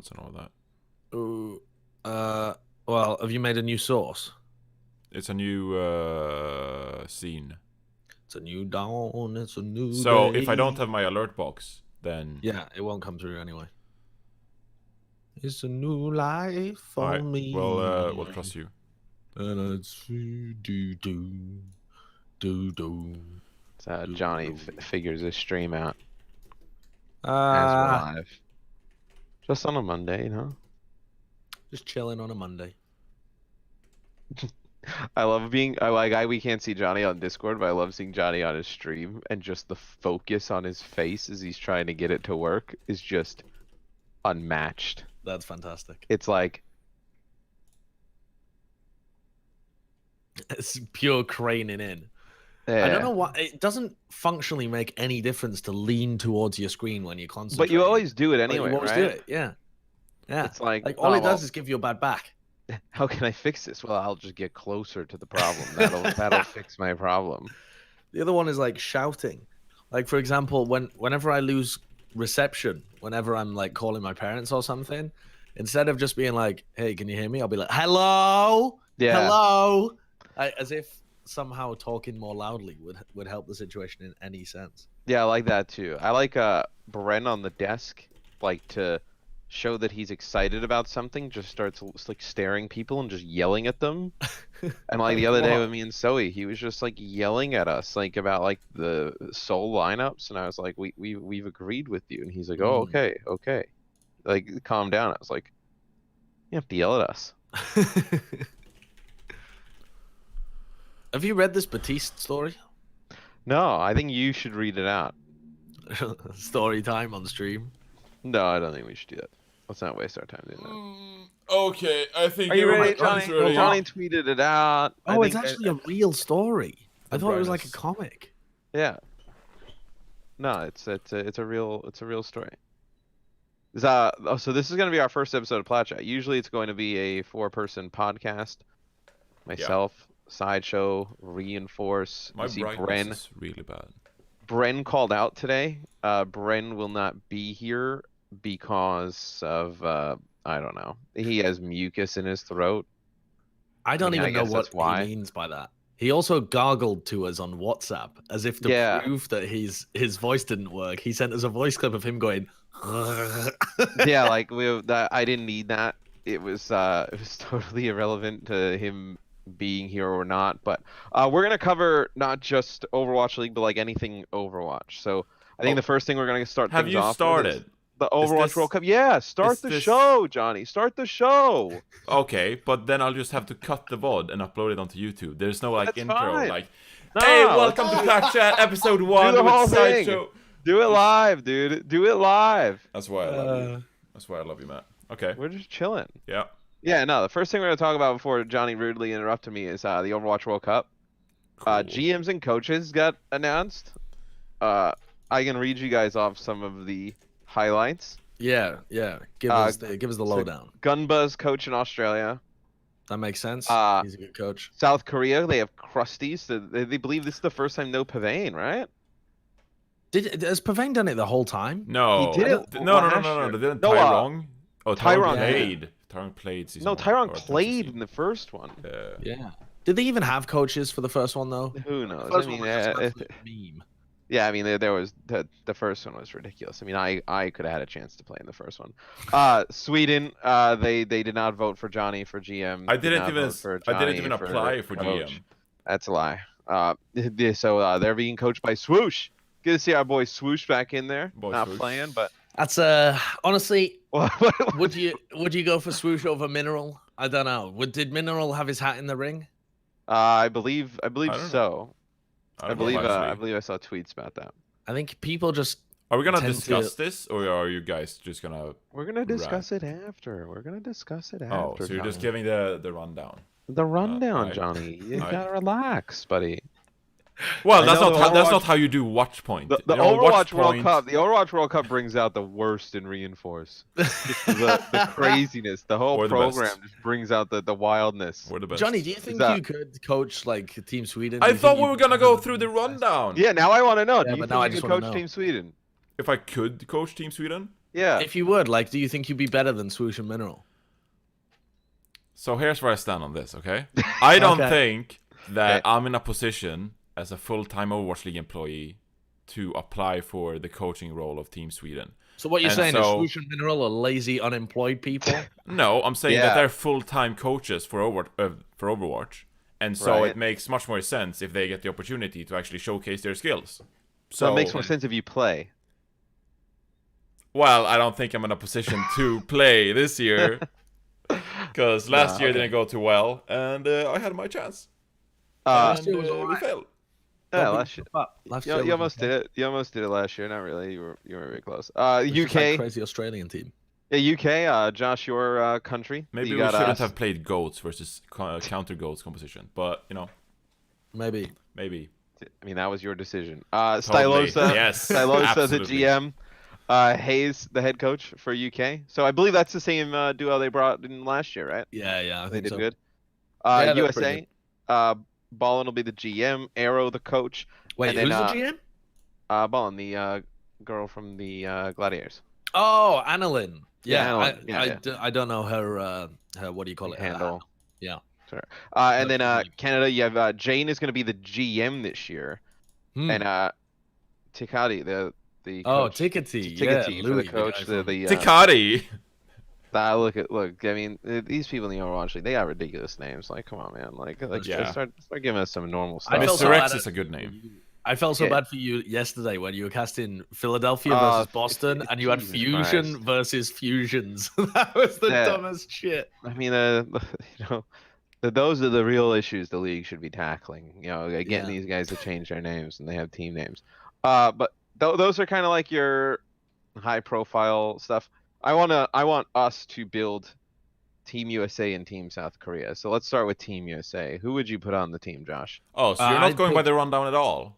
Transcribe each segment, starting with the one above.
accounts and all that. Ooh, well, have you made a new source? It's a new scene. It's a new dawn. It's a new So day. if I don't have my alert box, then yeah, it won't come through anyway. It's a new life for me. Well, we'll trust you. And it's do. So Johnny figures his stream out as we're live. Just on a Monday, you know? Just chilling on a Monday. I love being we can't see Johnny on Discord, but I love seeing Johnny on his stream, and just the focus on his face as he's trying to get it to work is just unmatched. That's fantastic. It's like it's pure craning in. Yeah. I don't know what it doesn't functionally make any difference to lean towards your screen when you're concentrating. But you always do it anyway, you always right? do it, yeah. Yeah. It's like all it does is give you a bad back. How can I fix this? Well, I'll just get closer to the problem. That'll fix my problem. The other one is like shouting. Like for example, whenever I lose reception, whenever I'm like calling my parents or something, instead of just being like, "Hey, can you hear me?" I'll be like, "Hello, yeah, hello," as if somehow talking more loudly would help the situation in any sense. Yeah, I like that too. I like Bren on the desk, like to show that he's excited about something, just starts like staring people and just yelling at them. And like the other day with me and Zoe, he was just like yelling at us like about like the soul lineups, and I was like, we've agreed with you, and he's like, oh, okay, like calm down. I was like, you have to yell at us. Have you read this Batiste story? No, I think you should read it out. Story time on stream. No, I don't think we should do that. Let's not waste our time doing that. Okay, I think. Are you ready, Johnny? Well, Johnny tweeted it out. Oh, it's actually a real story. I thought it was like a comic. Yeah. No, it's a real story. So this is going to be our first episode of Plat Chat. Usually it's going to be a 4-person podcast. Myself, Sideshow, Reinforce. My Bren is really bad. Bren called out today. Bren will not be here because of I don't know. He has mucus in his throat. I don't even know what he means by that. He also gargled to us on WhatsApp as if to prove that his voice didn't work. He sent us a voice clip of him going. Yeah, like I didn't need that. It was totally irrelevant to him being here or not. But we're gonna cover not just Overwatch League, but like anything Overwatch. So I think the first thing we're gonna start. Have you started the Overwatch World Cup? Yeah, start the show, Johnny. Start the show. Okay, but then I'll just have to cut the VOD and upload it onto YouTube. There's no like That's intro, fine. like, hey, welcome to Plat Chat episode 1 Do the whole with thing. Sideshow. Do it live, dude. Do it live. That's why I love you. That's why I love you, Matt. Okay. We're just chilling. Yeah. Yeah, no, the first thing we're going to talk about before Johnny rudely interrupted me is the Overwatch World Cup. Cool. GMs and coaches got announced. I can read you guys off some of the highlights. Yeah. Give us the lowdown. Gunbuzz coach in Australia. That makes sense. He's a good coach. South Korea, they have Krusty. So they believe this is the first time no Pavane, right? Has Pavane done it the whole time? No. He did it. No. Didn't Tyrone? Oh, Tyron played. Tyron played season 1. No, Tyron played in the first one. Yeah. Did they even have coaches for the first one though? Who knows? The first I mean, one was just absolute meme. Yeah, I mean, there was the first one was ridiculous. I mean, I could have had a chance to play in the first one. Sweden, they did not vote for Johnny for GM. I didn't even apply for GM. That's a lie. So they're being coached by Swoosh. Good to see our boy Swoosh back in there. Not Swoosh. playing, but that's honestly, would you go for Swoosh over Mineral? I don't know. Did Mineral have his hat in the ring? I believe so. I believe I saw tweets about that. I think people just. Are we gonna discuss this, or are you guys just gonna? We're gonna discuss it after. Oh, so you're just giving the rundown. The rundown, Johnny. You gotta relax, buddy. Well, that's not how you do watch point. The Overwatch World Cup. The Overwatch World Cup brings out the worst in Reinforce. the craziness. The whole program just brings out the wildness. We're the best. Johnny, do you think you could coach like Team Sweden? I thought we were gonna go through the rundown. Yeah, now I want to know. Do you but think now you could coach Team Sweden? If I could coach Team Sweden? Yeah. If you would, like, do you think you'd be better than Swoosh and Mineral? So here's where I stand on this, okay? I don't Okay. think that Okay. I'm in a position as a full-time Overwatch League employee to apply for the coaching role of Team Sweden. So what you're And saying is so- Swoosh and Mineral are lazy, unemployed people? No, I'm saying Yeah. that they're full-time coaches for Overwatch. And so Right. it makes much more sense if they get the opportunity to actually showcase their skills. So it makes more sense if you play. Well, I don't think I'm in a position to play this year. Because last year didn't go too well, and I had my chance. Last And year was we alright. failed. Yeah, Don't last beat year. them up. Last You, year you was almost okay. did it. You almost did it last year. Not really. You were very close. It's just like UK. crazy Australian team. Yeah, UK. Josh, your country. Maybe you we got, shouldn't have played goats versus counter goats composition, but you know, Maybe. maybe. I mean, that was your decision. Totally. Stylosa. Yes, Stylosa, the absolutely. GM. Hayes, the head coach for UK. So I believe that's the same duo they brought in last year, right? Yeah, I They think did so. good. Yeah, they're pretty USA. Ballin will be the GM. Arrow the coach. Wait, and then, who's the GM? Ballin, the girl from the Gladiators. Oh, Annalyn. Yeah, Annalyn. Yeah. I don't know her, what do you call it? Her Handle. Yeah. Sure. And That's then really Canada, you have Jane is going to be the GM this year, and Tikati, the Oh, coach. Tickety. Tickety Yeah, for Louis, the coach. guy from- Tikati! Look. I mean, these people in the Overwatch League, they got ridiculous names. Like, come on, man. Like Yeah. just start giving us some normal I stuff. felt so Mr.X bad is a good name. I felt so Yeah. bad for you yesterday when you were casting Philadelphia Oh, versus Boston, and you had Jesus Fusion Christ. versus Fusions. That was the Yeah. dumbest shit. I mean, you know, those are the real issues the league should be tackling. You know, like, getting Yeah. these guys to change their names and they have team names. But those are kind of like your high-profile stuff. I want us to build Team USA and Team South Korea. So let's start with Team USA. Who would you put on the team, Josh? Oh, so you're not I'd going by put- the rundown at all?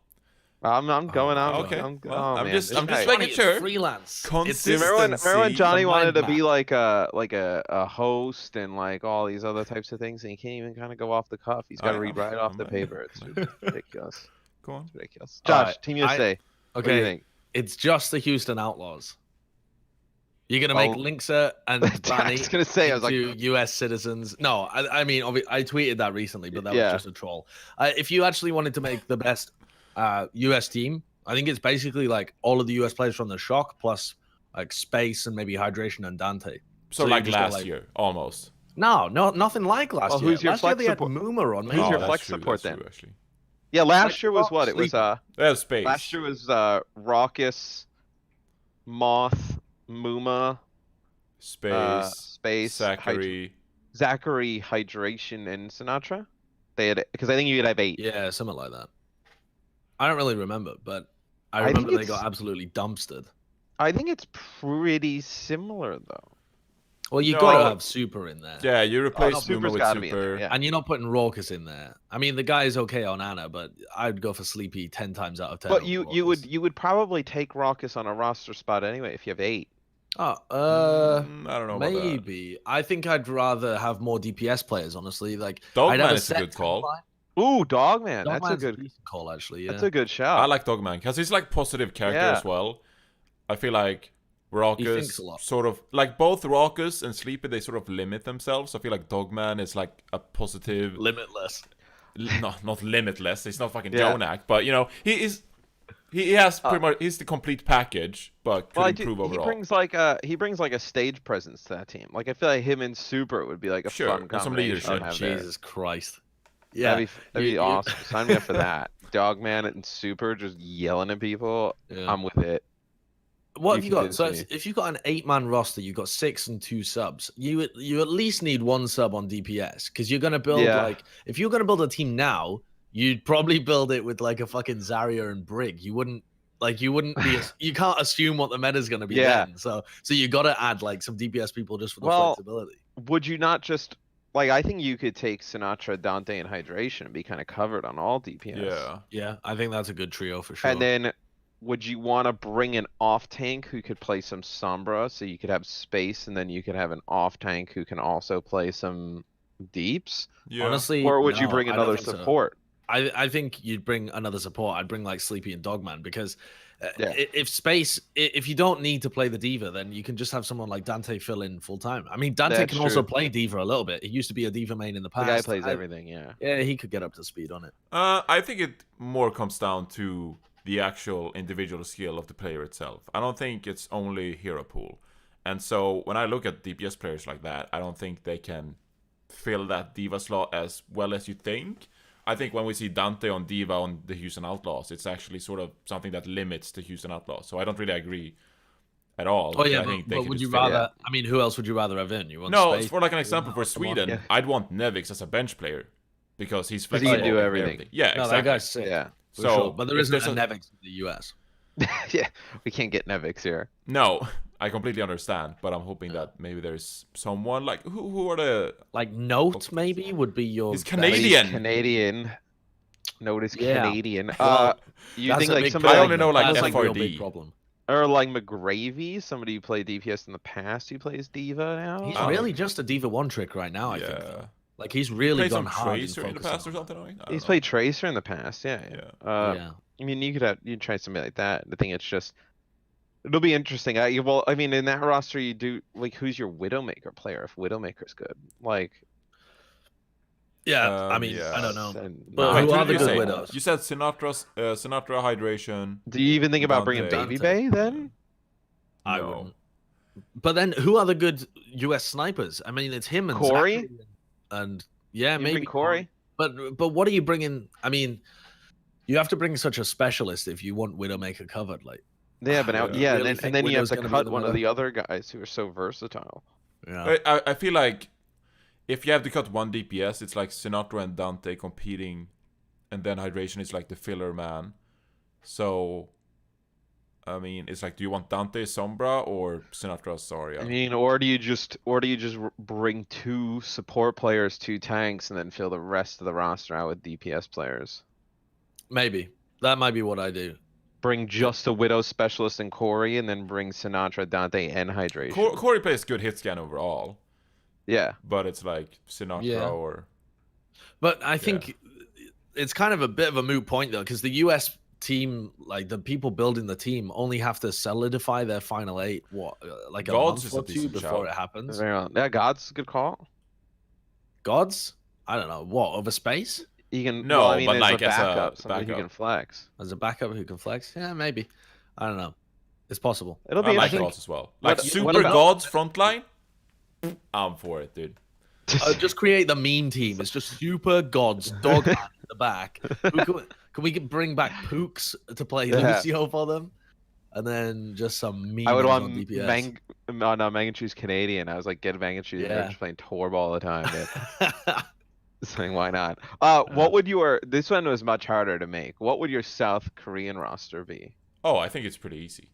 I'm going out. okay. I'm Well, I'm man, just- this I'm just guy- making sure. Freelance. Consistency. Remember when Johnny the wanted mind to be map. like a host and like all these other types of things, and he can't even kind of go off the cuff. He's got to I read know. right off I'm the a- paper. It's ridiculous. Go on. It's ridiculous. All Josh, right, Team USA. What do you Okay, think? it's just the Houston Outlaws. You're gonna make Oh. Linksa and I was Banny gonna say, I was like, into U.S. citizens. No, I mean, I tweeted that recently, but that Yeah. was just a troll. If you actually wanted to make the best U.S. team, I think it's basically like all of the U.S. players from the Shock plus like Space and maybe Hydration and Dante. So you like just got, last like- year, almost. No, nothing like last Well, year. who's your last year flex they had support? Moomer on. Who's your Maybe. that's flex true, support that's then? true, actually. yeah, last Like, year was what? It was Sleepy. They have space. last year was Raucus, Moth, Muma, Space. Space, Zachary. Zachary, Hydration, and Sinatra. They had, because I think you could have 8. Yeah, something like that. I don't really remember, but I I think remember they it's- got absolutely dumpstered. I think it's pretty similar though. Well, you No. gotta have Super in there. Yeah, you replace Super's Boomer with gotta be in Super. there, yeah. And you're not putting Raucus in there. I mean, the guy is okay on Anna, but I'd go for Sleepy 10 times out of 10. But over you Raucus. would probably take Raucus on a roster spot anyway if you have 8. Oh, I don't know about that. maybe. I think I'd rather have more DPS players, honestly. Like, Dogman I'd have is a set good call. line. Ooh, Dogman, that's a Dogman's good decent call, actually. Yeah. that's a good shout. I like Dogman because he's like positive character Yeah. as well. I feel like thinks Raucus a lot. sort of like both Raucus and Sleepy, they sort of limit themselves. I feel like Dogman is like a positive, Limitless. not limitless. He's not fucking Yeah. Jonak, but you know he has pretty much he's the complete package, but could Well, improve overall. he brings like a stage presence to that team. Like I feel like him and Super would be like a Sure, fun and some combination. leadership. to have there. Jesus Christ. Yeah. That'd be you- awesome. Sign me up for that. Dogman and Super just yelling at people. Yeah. I'm with it. What You have you can got? So do it. if you've got an 8-man roster, you've got 6 and 2 subs. You at least need 1 sub on DPS because you're gonna build Yeah. like if you're gonna build a team now, you'd probably build it with like a fucking Zarya and Brig. You wouldn't be you can't assume what the meta's gonna be Yeah. then. So you gotta add like some DPS people just for the Well, flexibility. Would you not just like? I think you could take Sinatra, Dante, and Hydration and be kind of covered on all DPS. Yeah, Yeah, I think that's a good trio for sure. And then, would you want to bring an off tank who could play some Sombra, so you could have space, and then you could have an off tank who can also play some deeps? yeah. honestly, Or would you no, bring I don't another think so. support? I think you'd bring another support. I'd bring like Sleepy and Dogman because If you don't need to play the diva, then you can just have someone like Dante fill in full time. I mean, Dante That's can also true. play diva a little bit. He used to be a diva main in the The past. guy plays everything. Yeah. Yeah, he could get up to speed on it. I think it more comes down to the actual individual skill of the player itself. I don't think it's only hero pool. And so when I look at DPS players like that, I don't think they can fill that diva slot as well as you think. I think when we see Dante on diva on the Houston Outlaws, it's actually sort of something that limits the Houston Outlaws. So I don't really agree at all. Oh yeah, I think they but can would you just fill it. rather? I mean, who else would you rather have in? You want No, Space? for like an example for Sweden, Yeah. I'd want Nevix as a bench player because he's 'Cause he flexible. can do and everything. Yeah, No, exactly. that guy's sick. Yeah. For So, sure. But there if isn't a there's a- Nevix in the US. Yeah. We can't get Nevix here. No, I completely understand, but I'm hoping that maybe there's someone like who are the Like Note maybe would be your. He's best- Canadian. Canadian. Notice Yeah. Canadian. Well, You That's think a like big somebody I problem. only know, like, That's a real FRD. big problem. or like McGravy, somebody who played DPS in the past who plays diva now. He's Oh. really just a diva one trick right now. I think. Yeah. Like he's really Played gone some hard. Tracer in the past or something. I don't He's know. played Tracer in the past. Yeah. Yeah. Yeah. I mean, you'd try something like that. I think it's just it'll be interesting. Well, I mean, in that roster, you do like who's your Widowmaker player if Widowmaker's good, like. Yeah. I Um, mean, yeah. I don't know. and- But Wait, who did are the you good say? widows? You said Sinatra Hydration. Do you even think about bringing Dante. Baby Bay then? I No. wouldn't. But then, who are the good US snipers? I mean, it's him and Corey? Zachary and yeah, You maybe bring Corey. But what are you bringing? I mean, you have to bring such a specialist if you want Widowmaker covered. Like, Yeah, but now, Yeah. yeah, Really and think then you have Widow's to gonna be cut the one of Widow? the other guys who are so versatile. yeah, I feel like if you have to cut one DPS, it's like Sinatra and Dante competing, and then Hydration is like the filler man. So, I mean, it's like, do you want Dante Sombra or Sinatra Soria? I mean, or do you just bring 2 support players, 2 tanks, and then fill the rest of the roster out with DPS players? maybe that might be what I do. Bring just a Widow specialist and Corey, and then bring Sinatra, Dante, and Hydration. Corey plays good hit scan overall, Yeah. but it's like Sinatra Yeah. or But I think it's kind of a bit of a moot point though, because the US team, like the people building the team, only have to solidify their final 8. Like a Gods month is a or 2 decent before shout. it happens. Very well. Yeah, God's a good call. Gods? I don't know what over space You can No, well, I mean, but as like a as a backup, somebody who backup. can flex. as a backup who can flex. Yeah, maybe. I don't know. It's possible. It'll I be like interesting. Gods as well. Like What Super about- Gods frontline. I'm for it, dude. Just create the meme team. It's just super gods, dog in the back. Can we bring back Pooks to play Yeah. Lucio for them? And then just some meme I would on want DPS. Mangachu's Canadian. I was like, get Mangachu. Yeah. They're just playing Torb all the time. Man. Saying why not? What would this one was much harder to make. What would your South Korean roster be? Oh, I think it's pretty easy.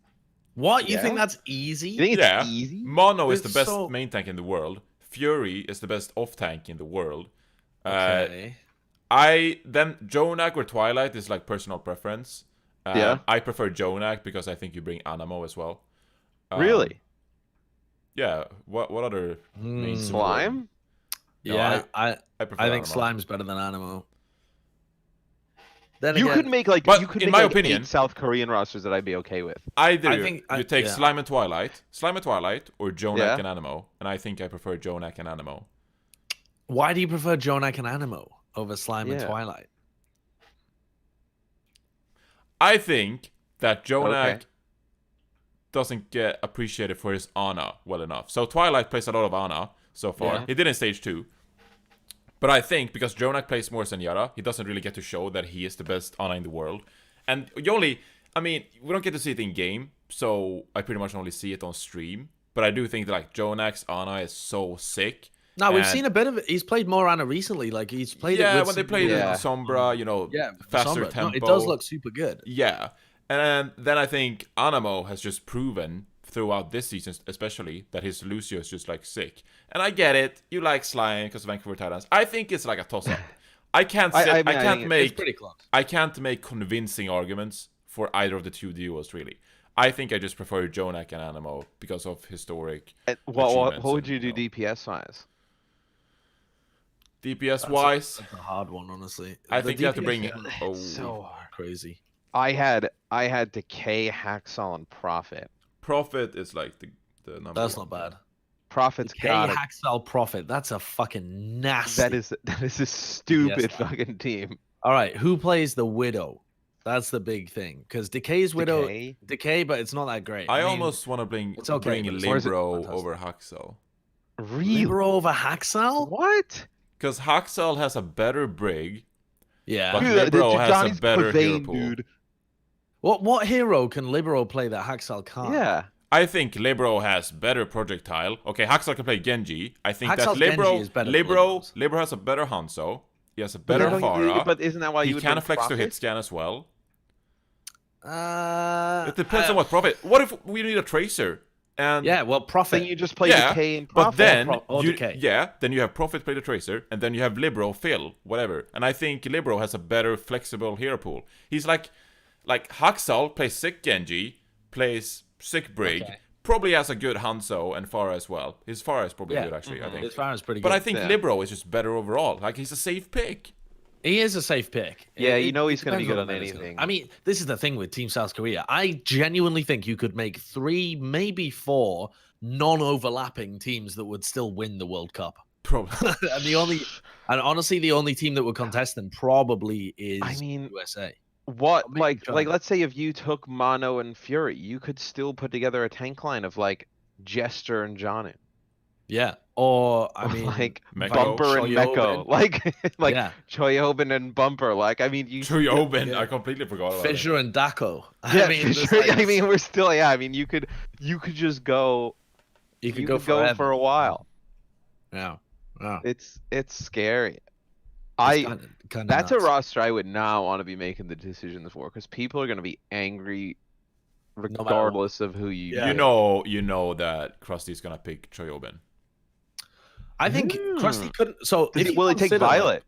What? You Yeah? think that's easy? You think it's Yeah. easy? Mono is It's the best so- main tank in the world. Fury is the best off tank in the world. Okay. Then Jonak or Twilight is like personal preference. Yeah. I prefer Jonak because I think you bring Anamo as well. Really? Yeah. What other main Hmm. support? Slime? No, Yeah, I prefer I think Anamo. Slime's better than Animo. Then You again, could make like But you could in make my like opinion- 8 South Korean rosters that I'd be okay with. Either I think you take yeah. Slime and Twilight, or Jonak Yeah. and Animo, and I think I prefer Jonak and Animo. Why do you prefer Jonak and Animo over Slime and Yeah. Twilight? I think that Jonak Okay. doesn't get appreciated for his Ana well enough. So Twilight plays a lot of Ana so far. Yeah. He did in stage 2. But I think because Jonak plays more Senjara, he doesn't really get to show that he is the best Ana in the world. And we don't get to see it in game, so I pretty much only see it on stream. But I do think that like Jonak's Ana is so sick. No, we've And- seen a bit of it. He's played more Ana recently. Like he's played it Yeah, with when they some played Yeah. in Sombra, yeah, faster Sombra. tempo. No, it does look super good. Yeah. And then I think Anamo has just proven throughout this season especially that his Lucio is just like sick. And I get it. You like Slime because of Vancouver Titans. I think it's like a toss up. I can't I say, mean, I can't think make It's pretty close. I can't make convincing arguments for either of the two duos really. I think I just prefer Jonak and Anamo because of historic What achievements would and, you do you know. DPS wise? DPS wise. That's a hard one, honestly. I The think you have to DPS bring is oh, So hard. crazy. I had Decay, Hacksaw, and Prophet. Prophet is like the number That's one. not bad. Prophet's Decay, got it. Hacksaw, Prophet. That's a fucking nasty. That is a stupid Yes, fucking team. All right, who plays the Widow? That's the big thing. Because Decay's Widow, Decay, but it's not that great. I mean, almost want to bring it's okay, but it's not Libero fantastic. over Haxel. Really? Libero over Haxel? What? Because Haxel has a better brig, Yeah. but Dude, Libero has Johnny's a better hero Pavane, pool. dude. What hero can Libero play that Haxel can't? Yeah. I think Libero has better projectile. Okay, Haxel can play Genji. I think that Haxel's Genji is better than Libero's. Libero has a better Hanzo. He has a But better then Pharah. But isn't that why you He would can bring flex to Prophet? hit scan as well. It It depends on what Prophet. What if we need a Tracer? And Yeah, well, Prophet. Then you just play yeah, Decay and but Prophet. then or you, Decay. yeah, then you have Prophet play the Tracer, and then you have Libero fill whatever. And I think Libero has a better flexible hero pool. He's like Haxal plays sick Genji, plays sick Brig, Okay. probably has a good Hanzo and Pharah as well. His Pharah is probably good actually. I think. His Farah's pretty good. But I think Yeah. Libero is just better overall. Like he's a safe pick. He is a safe pick. Yeah, you know he's gonna be depends good what on the meta's gonna- anything. I mean, this is the thing with Team South Korea. I genuinely think you could make 3, maybe 4 non-overlapping teams that would still win the World Cup. Probably. And honestly, the only team that would contest them probably is I mean, USA. What maybe like China. let's say if you took Mono and Fury, you could still put together a tank line of like Jester and Jonu. Yeah. Or I mean, like Meko. Bumper and Meko. Choyobin. Like Yeah. Choyobin and Bumper. Like I mean you Choyobin, Yeah. I completely forgot about Fisher and Dako. Yeah, I mean, there's Fisher, like- I mean we're still I mean you could just go you could you go could go forever. for a while. Yeah. Yeah. It's scary. I Kinda That's a nuts. roster I would not want to be making the decisions for because people are going to be angry matter what. regardless of who you. Yeah. do. You know that Krusty's gonna pick Choyobin. I think Krusty couldn't. So if you Will he take consider, like, Violet?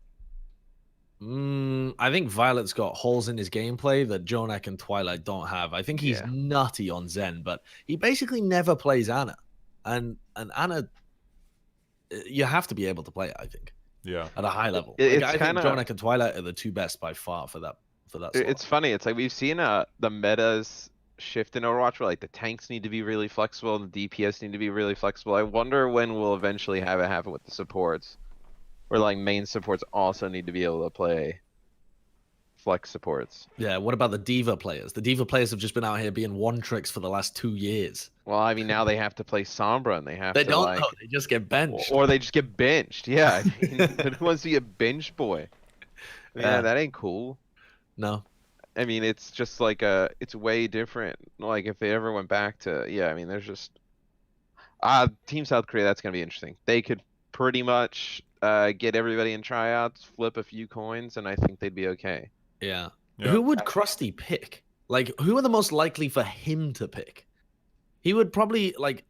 I think Violet's got holes in his gameplay that Jonak and Twilight don't have. I think he's Yeah. nutty on Zen, but he basically never plays Anna. And Anna, you have to be able to play it, I think, Yeah. at a high level. It's I think kinda- Jonak and Twilight are the two best by far for that. Slot. It's funny. It's like we've seen the metas shift in Overwatch where like the tanks need to be really flexible and the DPS need to be really flexible. I wonder when we'll eventually have it happen with the supports, where like main supports also need to be able to play flex supports. Yeah. What about the Diva players? The Diva players have just been out here being one tricks for the last 2 years. Well, I mean now they have to play Sombra and they have They to don't like, know. They just get benched. or they just get benched. Yeah, I mean, who wants to be a bench boy? Yeah, Yeah. that ain't cool. No. I mean, it's just like it's way different. Like if they ever went back to, yeah, I mean, there's just, Team South Korea, that's gonna be interesting. They could pretty much get everybody in tryouts, flip a few coins, and I think they'd be okay. Yeah. Yeah. Who would Krusty pick? Like, who are the most likely for him to pick? He would probably like.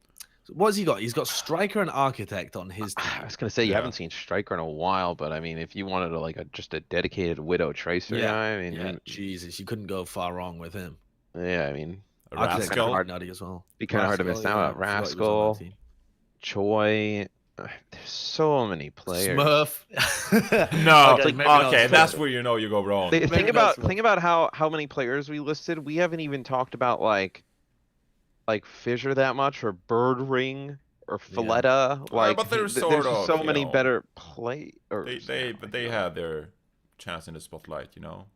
What's he got? He's got Striker and Architect on his team. I was gonna say you Yeah. haven't seen Striker in a while, but I mean, if you wanted just a dedicated Widow Tracer guy, I mean, Yeah, Jesus, you couldn't go far wrong with him. yeah, I mean, Architect's Rascal. kinda nutty as well. be kind of hard to miss out. yeah, I forgot he was on that Rascal, team. Choi, there's so many players. Smurf. No, Okay, maybe not okay, that's Smurf. where you know you go wrong. Think Maybe about that's how many players we listed. We haven't even talked about like Fissure that much, or Bird Ring, or Filletta. Like, but they're there's sort of, so you many know, better play. Or They had their chance in the spotlight, you know.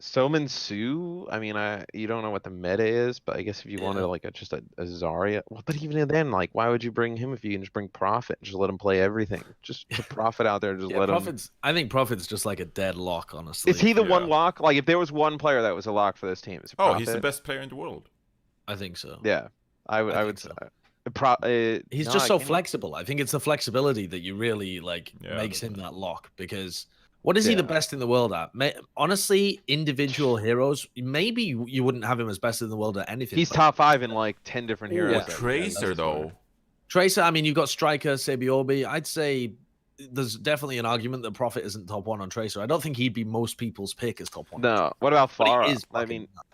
Somin Su. I mean, you don't know what the meta is, but I guess if you wanted Yeah. like just a Zarya, well, but even then, like, why would you bring him if you can just bring Prophet and just let him play everything? Just put Prophet out there, just Yeah, let him. Prophet's. I think Prophet's just like a dead lock, honestly. Is he the one Yeah. lock? Like, if there was one player that was a lock for this team, it's Oh, he's the Prophet. best player in the world. I think so. Yeah, I I would. think He's no, just I so can't- flexible. I think it's the flexibility that you really like Yeah, makes him that lock. Because what is he the Yeah. best in the world at? Honestly, individual heroes. Maybe you wouldn't have him as best in the world at anything. He's but top 5 in like 10 different heroes. Yeah. that- Tracer that's though. Tracer. I mean, you've got Striker, Sebiobi. I'd say there's definitely an argument that Prophet isn't top 1 on Tracer. I don't think he'd be most people's pick as top 1. No, what about But he Pharah? is I fucking mean, nuts.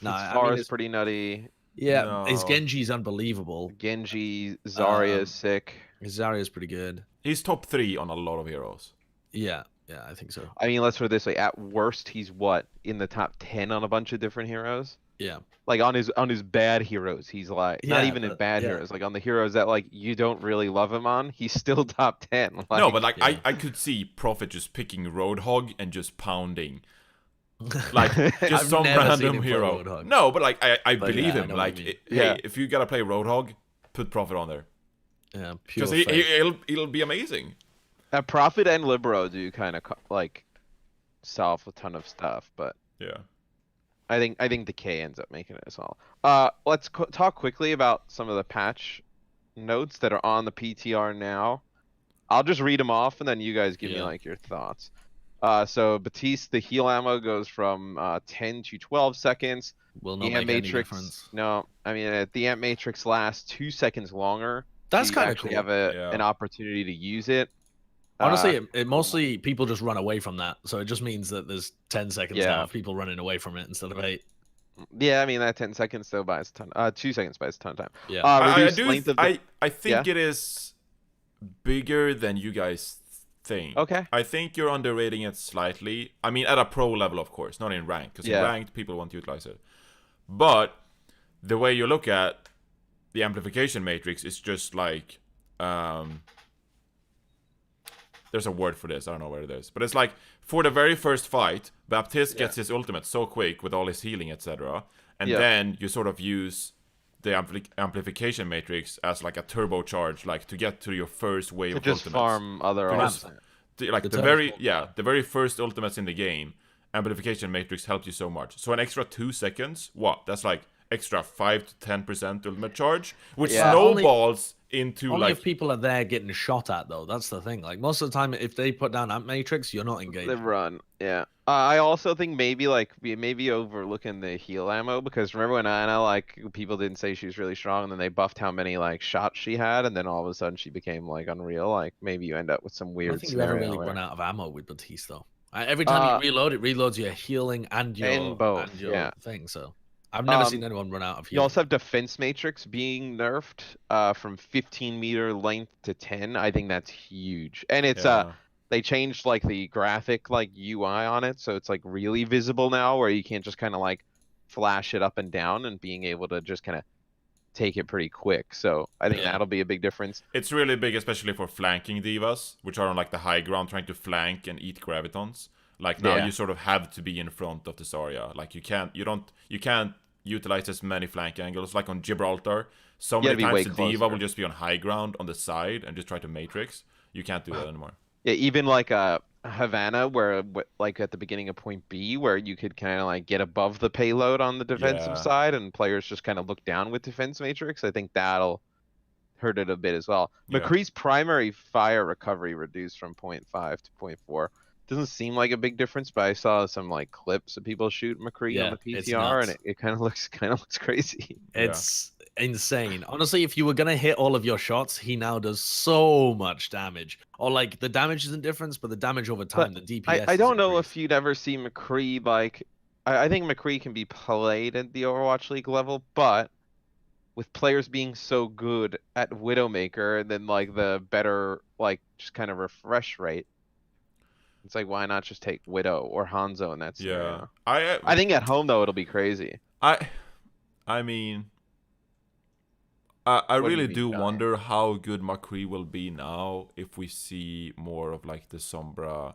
No, I mean, Pharah's it's- pretty nutty. Yeah, his No. Genji's unbelievable. Genji, Zarya is sick. His Zarya's pretty good. He's top 3 on a lot of heroes. Yeah. Yeah, I think so. I mean, let's put it this way: at worst, he's what, in the top 10 on a bunch of different heroes. Yeah. Like on his bad heroes, he's like not Yeah, even in bad yeah. heroes. Like on the heroes that like you don't really love him on, he's still top 10. Like, No, but like Yeah. I could see Prophet just picking Roadhog and just pounding. Like just I've some never seen random him play hero. Roadhog. No, but like I But believe yeah, I him. know what Like you mean. Yeah. hey, if you gotta play Roadhog, put Prophet on there. Yeah, pure Because faith. it'll be amazing. Prophet and Libero do kind of like solve a ton of stuff, but Yeah. I think Decay ends up making it as well. Let's talk quickly about some of the patch notes that are on the PTR now. I'll just read them off, and then you guys give me Yeah. like your thoughts. So Batiste, the heal ammo goes from 10 to 12 seconds. Will The not Amp make any Matrix, difference. no, I mean the Amp Matrix lasts 2 seconds longer. That's so you kind of actually cool. have Yeah. an opportunity to use it. Honestly, it mostly people just run away from that, so it just means that there's 10 seconds Yeah. now of people running away from it instead of 8. Yeah, I mean that 10 seconds still buys a ton. 2 seconds buys a ton of time. Yeah. I Reduced do. length of the... I think Yeah? it is bigger than you guys think. Okay. I think you're underrating it slightly. I mean, at a pro level, of course, not in rank, because Yeah. in ranked people want to utilize it. But the way you look at the amplification matrix is just like there's a word for this. I don't know where it is, but it's like for the very first fight, Baptiste gets his ultimate so quick with all his healing, etc. And then you sort of use the amplification matrix as like a turbocharge, like to get to your first wave To of just ultimates. farm other To ultimates. just- like The the turbo very farm. the very first ultimates in the game, amplification matrix helps you so much. So an extra 2 seconds, what? That's like extra 5 to 10% ultimate charge, which Yeah. snowballs into Only like if people are there getting shot at, though. That's the thing. Like, most of the time, if they put down Amp Matrix, you're not engaged. They run, yeah. I also think maybe like we maybe overlooking the heal ammo, because remember when Anna, like, people didn't say she was really strong, and then they buffed how many like shots she had, and then all of a sudden she became like unreal. Like maybe you end up with some I weird don't think you ever scenario really where... run out of ammo with Batiste, though. Every time you reload, it reloads your healing and your both, and your yeah. thing. So I've never seen anyone run out of You healing. also have defense matrix being nerfed from 15-meter length to 10. I think that's huge, and it's yeah. they changed like the graphic like UI on it, so it's like really visible now, where you can't just kind of like flash it up and down, and being able to just kind of take it pretty quick. So I think that'll be a big difference. It's really big, especially for flanking divas, which are on like the high ground trying to flank and eat gravitons. Like now you sort of have to be in front of the Zarya. Like you can't utilize as many flank angles. Like on Gibraltar, so many times the diva will just be on high ground on the side and just try to matrix. You can't do that anymore. Yeah, even like Havana, where like at the beginning of point B, where you could kind of like get above the payload on the defensive side, and players just kind of look down with defense matrix. I think that'll hurt it a bit as well. Yeah. McCree's primary fire recovery reduced from 0.5 to 0.4. Doesn't seem like a big difference, but I saw some like clips of people shoot McCree on the PTR, and it kind of looks crazy. It's insane. Honestly, if you were gonna hit all of your shots, he now does so much damage. Or like the damage isn't difference, but the damage over time, the DPS. I don't know if you'd ever see McCree like. I think McCree can be played at the Overwatch League level, but with players being so good at Widowmaker, and then like the better like just kind of refresh rate, it's like, why not just take Widow or Hanzo in that scenario? Yeah, I think at home though it'll be crazy. I mean, I really do wonder how good McCree will be now if we see more of like the Sombra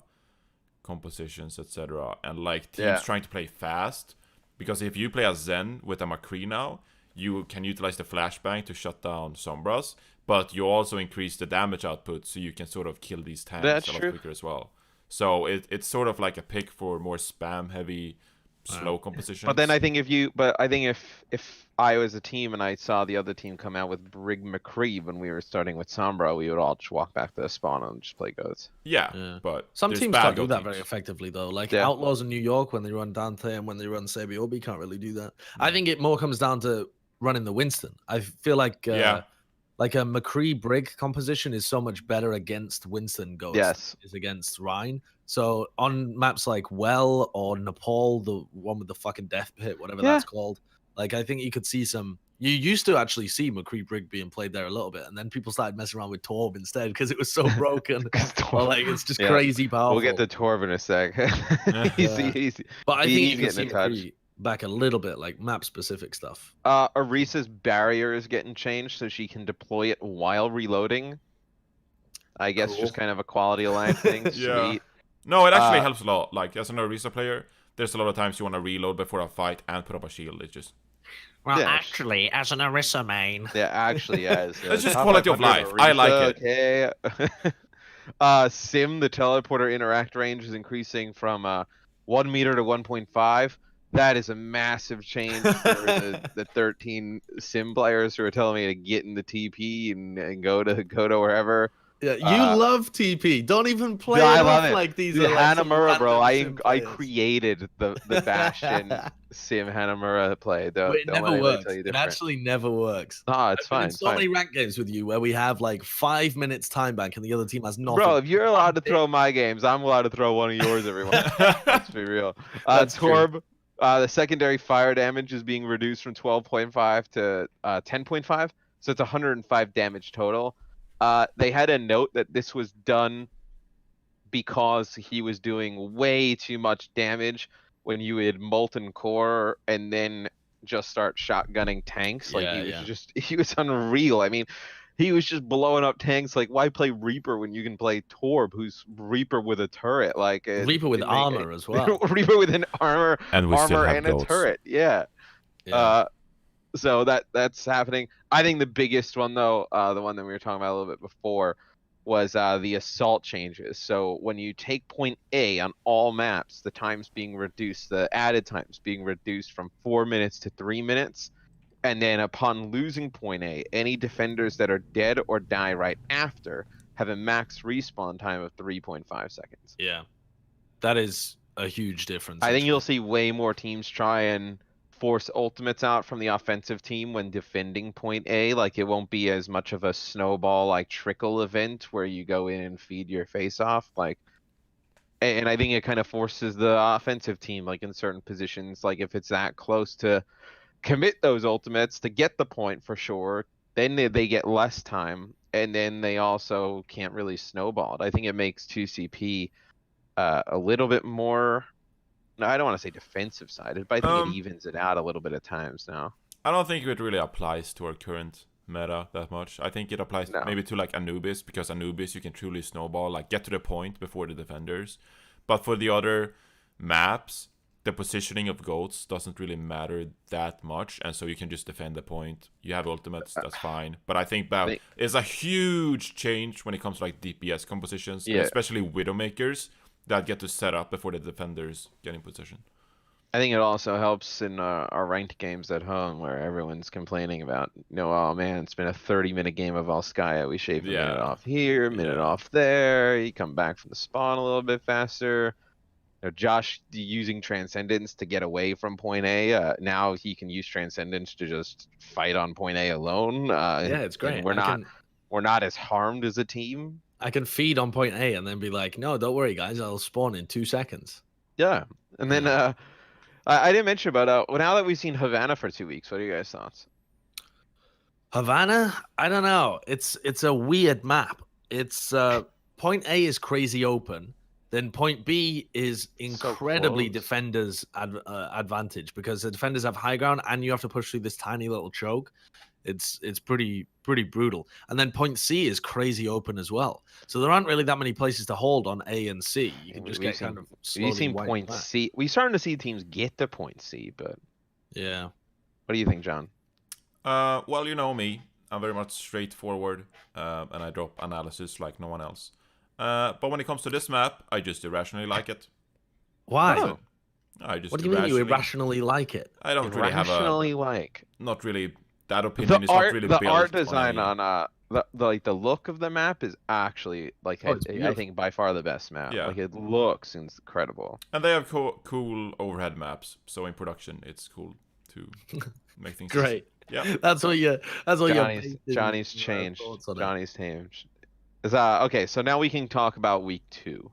compositions, etc., and like teams trying to play fast. Because if you play as Zen with a McCree now, you can utilize the flashbang to shut down Sombras, but you also increase the damage output, so you can sort of kill these tanks a lot quicker as well. So it's sort of like a pick for more spam heavy, slow compositions. But then I think if I was a team and I saw the other team come out with Brig McCree when we were starting with Sombra, we would all just walk back to the spawn and just play goats. Yeah, but some teams can't do that teams. very effectively though. Like Outlaws in New York, when they run Dante and when they run Sabiobi, can't really do that. I think it more comes down to running the Winston. I feel like like a McCree Brig composition is so much better against Winston Ghost than it is against Rhine. So on maps like or Nepal, the one with the fucking death pit, whatever that's called, like I think you could see some You used to actually see McCree Brig being played there a little bit, and then people started messing around with Torb instead because it was so broken. Or like it's just crazy powerful. We'll get to Torb in a sec. Easy. But I think you He's can see getting a touch. McCree back a little bit, like map specific stuff. Arisa's barrier is getting changed so she can deploy it while reloading. I guess just kind of a quality of life thing. Yeah. Sweet. No, it actually helps a lot. Like as an Orisa player, there's a lot of times you want to reload before a fight and put up a shield. It's just Well, Yeah. actually, as an Orisa main. Yeah, actually, as It's just top quality of 500 life. I like it. Okay. Sim, the teleporter interact range is increasing from 1 meter to 1.5. That is a massive change for the 13 Sim players who are telling me to get in the TP and go to wherever. Yeah, you love TP. Don't even play I it love off it. like these The are like some Hanamura, bro. random Sim I players. created the Bastion Sim Hanamura play. Don't It let never anybody works. tell you It different. actually never works. Ah, it's I've been fine. in It's so fine. many rank games with you where we have like 5 minutes time bank and the other team has nothing. Bro, if you're allowed to throw my games, I'm allowed to throw one of yours every once. Let's be real. That's true. Torb, the secondary fire damage is being reduced from 12.5 to 10.5, so it's 105 damage total. They had a note that this was done because he was doing way too much damage when you had molten core and then just start shotgunning tanks. Like he was unreal. I mean, he was just blowing up tanks. Like, why play Reaper when you can play Torb, who's Reaper with a turret? Like Reaper with armor as well. Reaper with an armor And we still have and a goats. turret. Yeah. So that's happening. I think the biggest one though, the one that we were talking about a little bit before, was the assault changes. So when you take point A on all maps, the times being reduced, the added times being reduced from 4 minutes to 3 minutes. And then upon losing point A, any defenders that are dead or die right after have a max respawn time of 3.5 seconds. Yeah. That is a huge difference. I think you'll see way more teams try and force ultimates out from the offensive team when defending point A. Like, it won't be as much of a snowball, like, trickle event where you go in and feed your face off. Like, and I think it kind of forces the offensive team, like, in certain positions, like, if it's that close to commit those ultimates to get the point for sure, then they get less time, and then they also can't really snowball it. I think it makes 2CP a little bit more, no, I don't want to say defensive sided, but I think it evens it out a little bit at times now. I don't think it really applies to our current meta that much. I think it applies maybe to like Anubis, because Anubis you can truly snowball, like get to the point before the defenders. But for the other maps, the positioning of goats doesn't really matter that much, and so you can just defend the point. You have ultimates, that's fine. But I think that is a huge change when it comes to like DPS compositions, especially Widowmakers that get to set up before the defenders get in position. I think it also helps in our ranked games at home where everyone's complaining about, oh man, it's been a 30-minute game of Volskaya. We shave a minute off here, a minute off there. You come back from the spawn a little bit faster. Josh using Transcendence to get away from point A. Now he can use Transcendence to just fight on point A alone. It's great. We're not as harmed as a team. I can feed on point A and then be like, no, don't worry, guys. I'll spawn in 2 seconds. Yeah. And then I didn't mention, but now that we've seen Havana for 2 weeks, what are you guys' thoughts? Havana? I don't know. It's a weird map. It's point A is crazy open. Then point B is incredibly defenders' advantage because the defenders have high ground and you have to push through this tiny little choke. It's pretty brutal. And then point C is crazy open as well. So there aren't really that many places to hold on A and C. You can just get kind of slowly. We've seen point C. We're starting to see teams get to point C, but yeah. What do you think, John? Well, you know me. I'm very much straightforward, and I drop analysis like no one else. But when it comes to this map, I just irrationally like it. Why? Oh. What do you mean you irrationally like it? I don't really have not really. That opinion is not really the built art design on the look of the map is actually like I think by far the best map. Yeah. Like it looks incredible. And they have cool overhead maps, so in production it's cool to make things great. Yeah, that's what Johnny's changed. Johnny's changed. Okay, so now we can talk about week 2.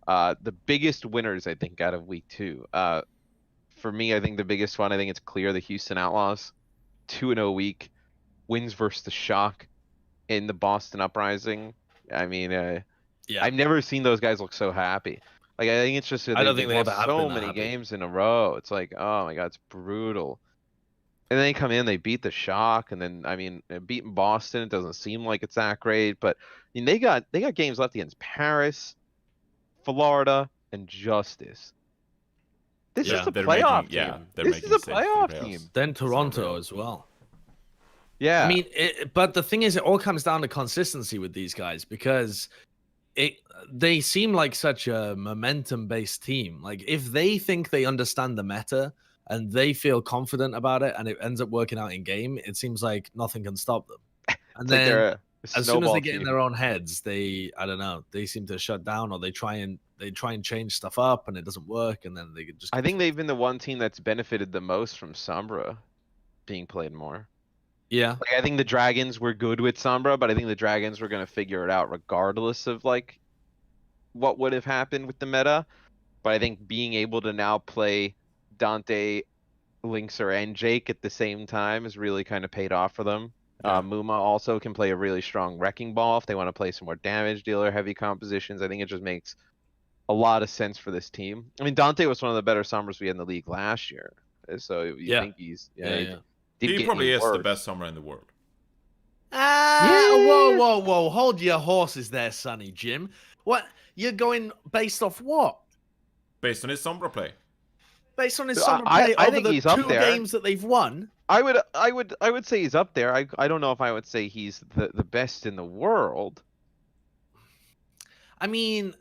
The biggest winners I think out of week 2. For me, I think the biggest one, I think it's clear, the Houston Outlaws. 2-0 week, wins versus the Shock in the Boston Uprising. I mean, Yeah. I've never seen those guys look so happy. Like, I think it's just I don't think they've they ever lost have so been that many happy. games in a row. It's like, oh my god, it's brutal. And then they come in, they beat the Shock, and then I mean, beating Boston, it doesn't seem like it's that great, but I mean, they got games left against Paris, Florida, and Justice. This Yeah, is a they're playoff making- yeah, team. they're This making is a stage three playoff playoffs. team. Then not Toronto real. as well. Yeah. I mean, but the thing is, it all comes down to consistency with these guys because they seem like such a momentum-based team. Like, if they think they understand the meta and they feel confident about it, and it ends up working out in game, it seems like nothing can stop them. And it's like then, they're a as soon as snowball they get in team. their own heads, I don't know, they seem to shut down, or they try and change stuff up, and it doesn't work, and then they just. I think they've been the one team that's benefited the most from Sombra being played more. Yeah. Like, I think the Dragons were good with Sombra, but I think the Dragons were going to figure it out regardless of like what would have happened with the meta. But I think being able to now play Dante, Linkser, and Jake at the same time has really kind of paid off for them. Yeah. Muma also can play a really strong Wrecking Ball if they want to play some more damage dealer, heavy compositions. I think it just makes a lot of sense for this team. I mean, Dante was one of the better Sombras we had in the league last year. So you think he's Yeah. didn't He get probably any is the worse. best summer in the world. Whoa! Hold your horses there, Sonny Jim. What? You're going based off what? Based on his Sombra play. Based on his I- summer I- play I over think the he's up 2 there. games that they've won? I would say he's up there. I don't know if I would say he's the best in the world. I mean,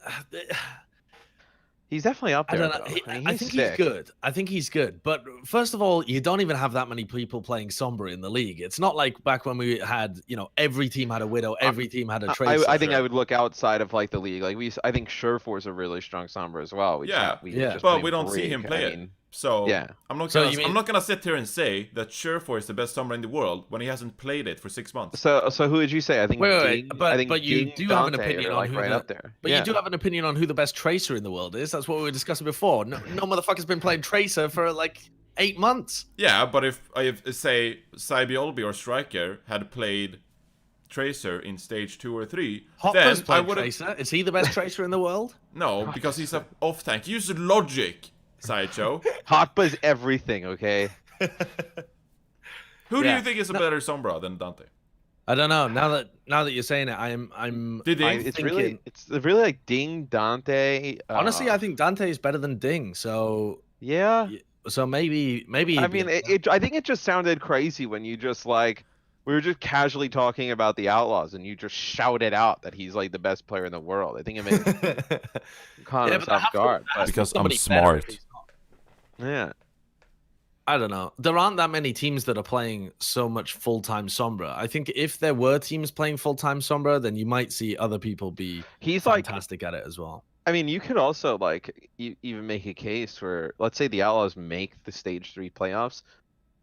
He's definitely up I there. don't know. Though. I mean, I think he's sick. good. I think he's good. But first of all, you don't even have that many people playing Sombra in the league. It's not like back when we had, every team had a Widow, every team had a Tracer. I think I would look outside of like the league. Like I think Surefour's a really strong Sombra as well. Yeah, just but play we don't see him Brig. play I it. mean, So yeah. I'm not So gonna you mean- I'm not gonna sit here and say that Surefour is the best Sombra in the world when he hasn't played it for 6 months. So who would you say? I think Wait, Ding, but- I think but you Ding, do have an Dante opinion are, on like who right the- up there. But Yeah. you do have an opinion on who the best Tracer in the world is. That's what we were discussing before. No motherfucker's been playing Tracer for like 8 months. Yeah, but if say Cybiolbi or Striker had played Tracer in stage 2 or 3, Hopper's then I played would have Tracer. Is he the best Tracer in the world? no, because he's a off tank. Use logic, Sideshow. Hotba's everything. Okay. Who do Yeah. you think is a better Sombra than Dante? I don't know. Now that you're saying it, I'm Did I- he? it's thinking- really like Ding, Dante. honestly, I think Dante is better than Ding. So Yeah. maybe. I mean, I think it just sounded crazy when you just like we were just casually talking about the Outlaws and you just shouted out that he's like the best player in the world. I think it made caught us off guard. But, Because I'm somebody better smart. if he's not. yeah. I don't know. There aren't that many teams that are playing so much full-time Sombra. I think if there were teams playing full-time Sombra, then you might see other people be He's like, fantastic at it as well. I mean, you could also like even make a case where, let's say the Outlaws make the stage 3 playoffs,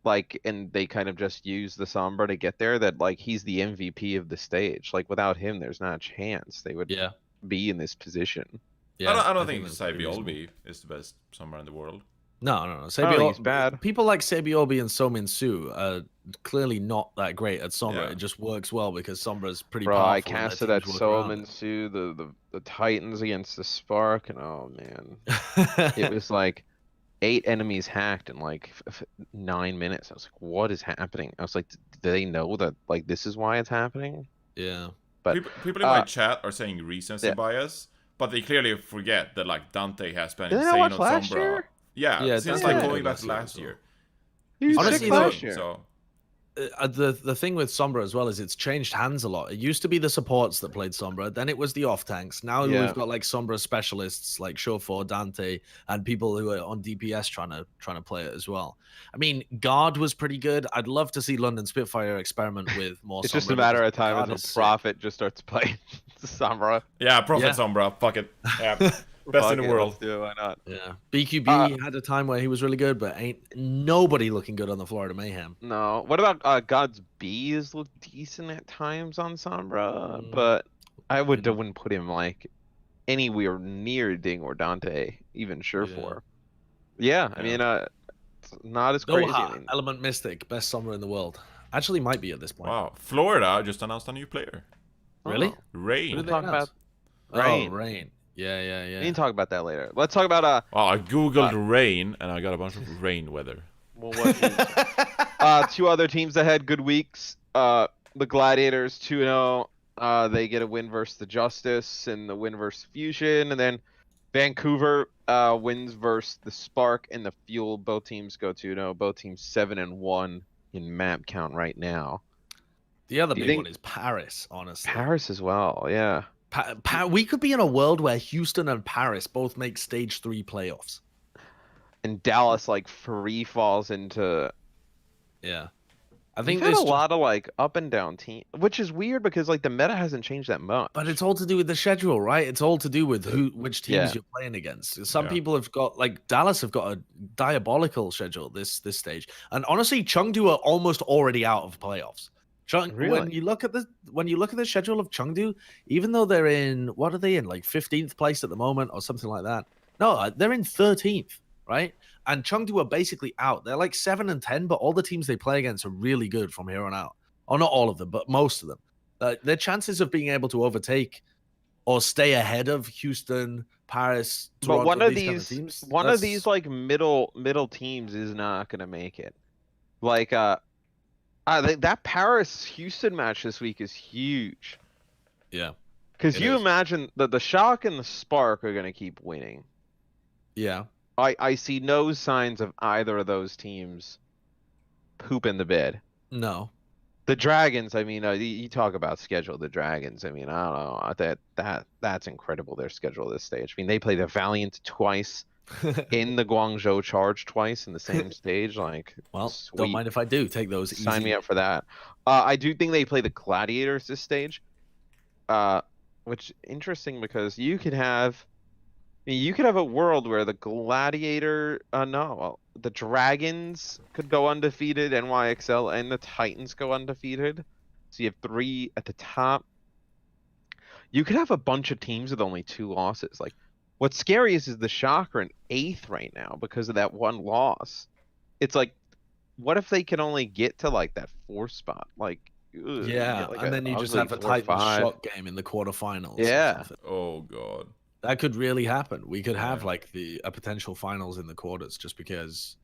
like, and they kind of just use the Sombra to get there. That like he's the MVP of the stage. Like without him, there's not a chance they would Yeah. be in this position. Yeah. Oh, I don't think that's pretty reasonable. Cybiolbi is the best Sombra in the world. No. I don't think it's bad. People like Sabiobi and Somin Su are clearly not that great at Sombra. Yeah. It just works well because Sombra's pretty Bro, powerful. I and their casted that teams work around Solomon Sue, the Titans against the Spark, and oh man, it was like 8 enemies hacked in like 9 minutes. I was like, what is happening? I was like, do they know that like this is why it's happening? Yeah. But People in my chat are saying recency yeah. bias, but they clearly forget that like Dante has been Didn't I insane watch on last Sombra. year? Yeah, Yeah, since Dante like was going back last to year last as well. year. He was Honestly, sick though- last year. So The thing with Sombra as well is it's changed hands a lot. It used to be the supports that played Sombra, then it was the off tanks. Now Yeah. we've got like Sombra specialists like Shofor, Dante, and people who are on DPS trying to play it as well. I mean, Guard was pretty good. I'd love to see London Spitfire experiment with more. It's just Sombra a matter because of time Guard until is sick. Prophet just starts playing Sombra. yeah, Prophet Yeah. Sombra, fuck it. Yeah, best in the Fuck it, world. let's do it, why not? Yeah, BQB had a time where he was really good, but ain't nobody looking good on the Florida Mayhem. No. What about God's Bees look decent at times on Sombra, Mm. but I know. wouldn't put him like anywhere near Ding or Dante, even Surefour. Yeah, I Yeah. mean, not as crazy. I Doha, mean, Element Mystic, best summer in the world. Actually, might be at this point. Wow. Florida just announced a new player. Really? oh, we Rain. didn't talk about Oh, Rain. Rain. Yeah. We can talk about that later. Let's talk about Wow, I googled rain and I got a bunch of rain weather. well, what teams? Two other teams that had good weeks. The Gladiators 2-0. They get a win versus the Justice and the win versus Fusion, and then Vancouver wins versus the Spark and the Fuel. Both teams go 2-0. Both teams 7-1 in map count right now. The other big one is Paris, honestly. Paris as well, yeah. We could be in a world where Houston and Paris both make stage 3 playoffs. And Dallas like free falls into. Yeah. I think there's there's a lot of like up and down team, which is weird because like the meta hasn't changed that much. But it's all to do with the schedule, right? It's all to do with which teams you're playing against. Some people have got like Dallas have got a diabolical schedule this stage, and honestly, Chengdu are almost already out of playoffs. Really? When you look at the schedule of Chengdu, even though they're in what are they in like 15th place at the moment or something like that? No, they're in 13th, right? And Chengdu are basically out. They're like 7-10, but all the teams they play against are really good from here on out. Or not all of them, but most of them. Their chances of being able to overtake or stay ahead of Houston, Paris, Toronto, but one of these these, kind of teams, of these like middle teams is not gonna make it. Like that Paris Houston match this week is huge. Yeah. Because you imagine that the Shock and the Spark are gonna keep winning. Yeah. I see no signs of either of those teams pooping the bed. No. The Dragons, I mean, you talk about schedule. The Dragons, I mean, I don't know. That's incredible. Their schedule this stage. I mean, they play the Valiant twice, in the Guangzhou Charge twice in the same stage. Like, well, sweet. don't mind if I do. Take those. Sign easy. me up for that. I do think they play the Gladiators this stage, which interesting because you could have a world where the the Dragons could go undefeated, NYXL and the Titans go undefeated. So you have 3 at the top. You could have a bunch of teams with only 2 losses. Like, what's scary is the Shock are in 8th right now because of that 1 loss. It's like, what if they can only get to like that 4th spot? Like, yeah, like and then you just have a Titans Shock game in the quarterfinals. Yeah. Oh god. That could really happen. We could have like a potential finals in the quarters just because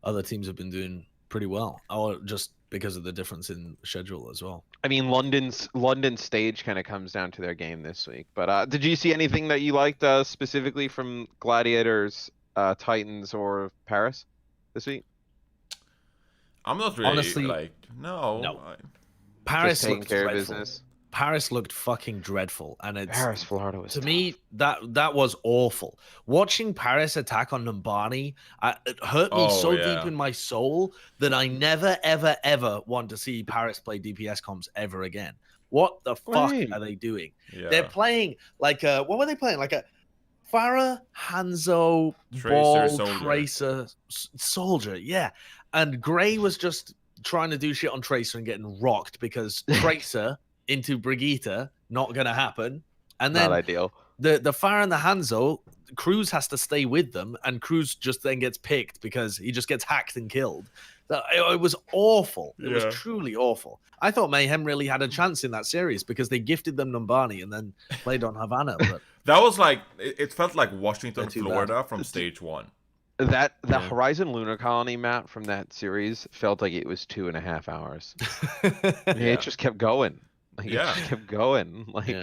other teams have been doing pretty well, or just because of the difference in schedule as well. I mean, London stage kind of comes down to their game this week. But did you see anything that you liked specifically from Gladiators, Titans, or Paris this week? I'm not really honestly like no. Paris just taking looked care dreadful. of business. Paris looked fucking dreadful, and it's Paris, Florida was to tough. me that was awful. Watching Paris attack on Numbani, it hurt me so deep in my soul that I never ever want to see Paris play DPS comps ever again. What the fuck are they doing? Yeah. They're playing like what were they playing? Like a Farah, Hanzo, Ball, Tracer, Soldier, yeah. And Gray was just trying to do shit on Tracer and getting rocked because Tracer into Brigitte, not gonna happen. And then not ideal. The Farah and the Hanzo, Cruz has to stay with them, and Cruz just then gets picked because he just gets hacked and killed. It was awful. It was truly awful. I thought Mayhem really had a chance in that series because they gifted them Numbani and then played on Havana. But that was like it felt like Washington, Florida from stage 1. That Horizon Lunar Colony map from that series felt like it was 2.5 hours. It just kept going. Like, it just kept going. Like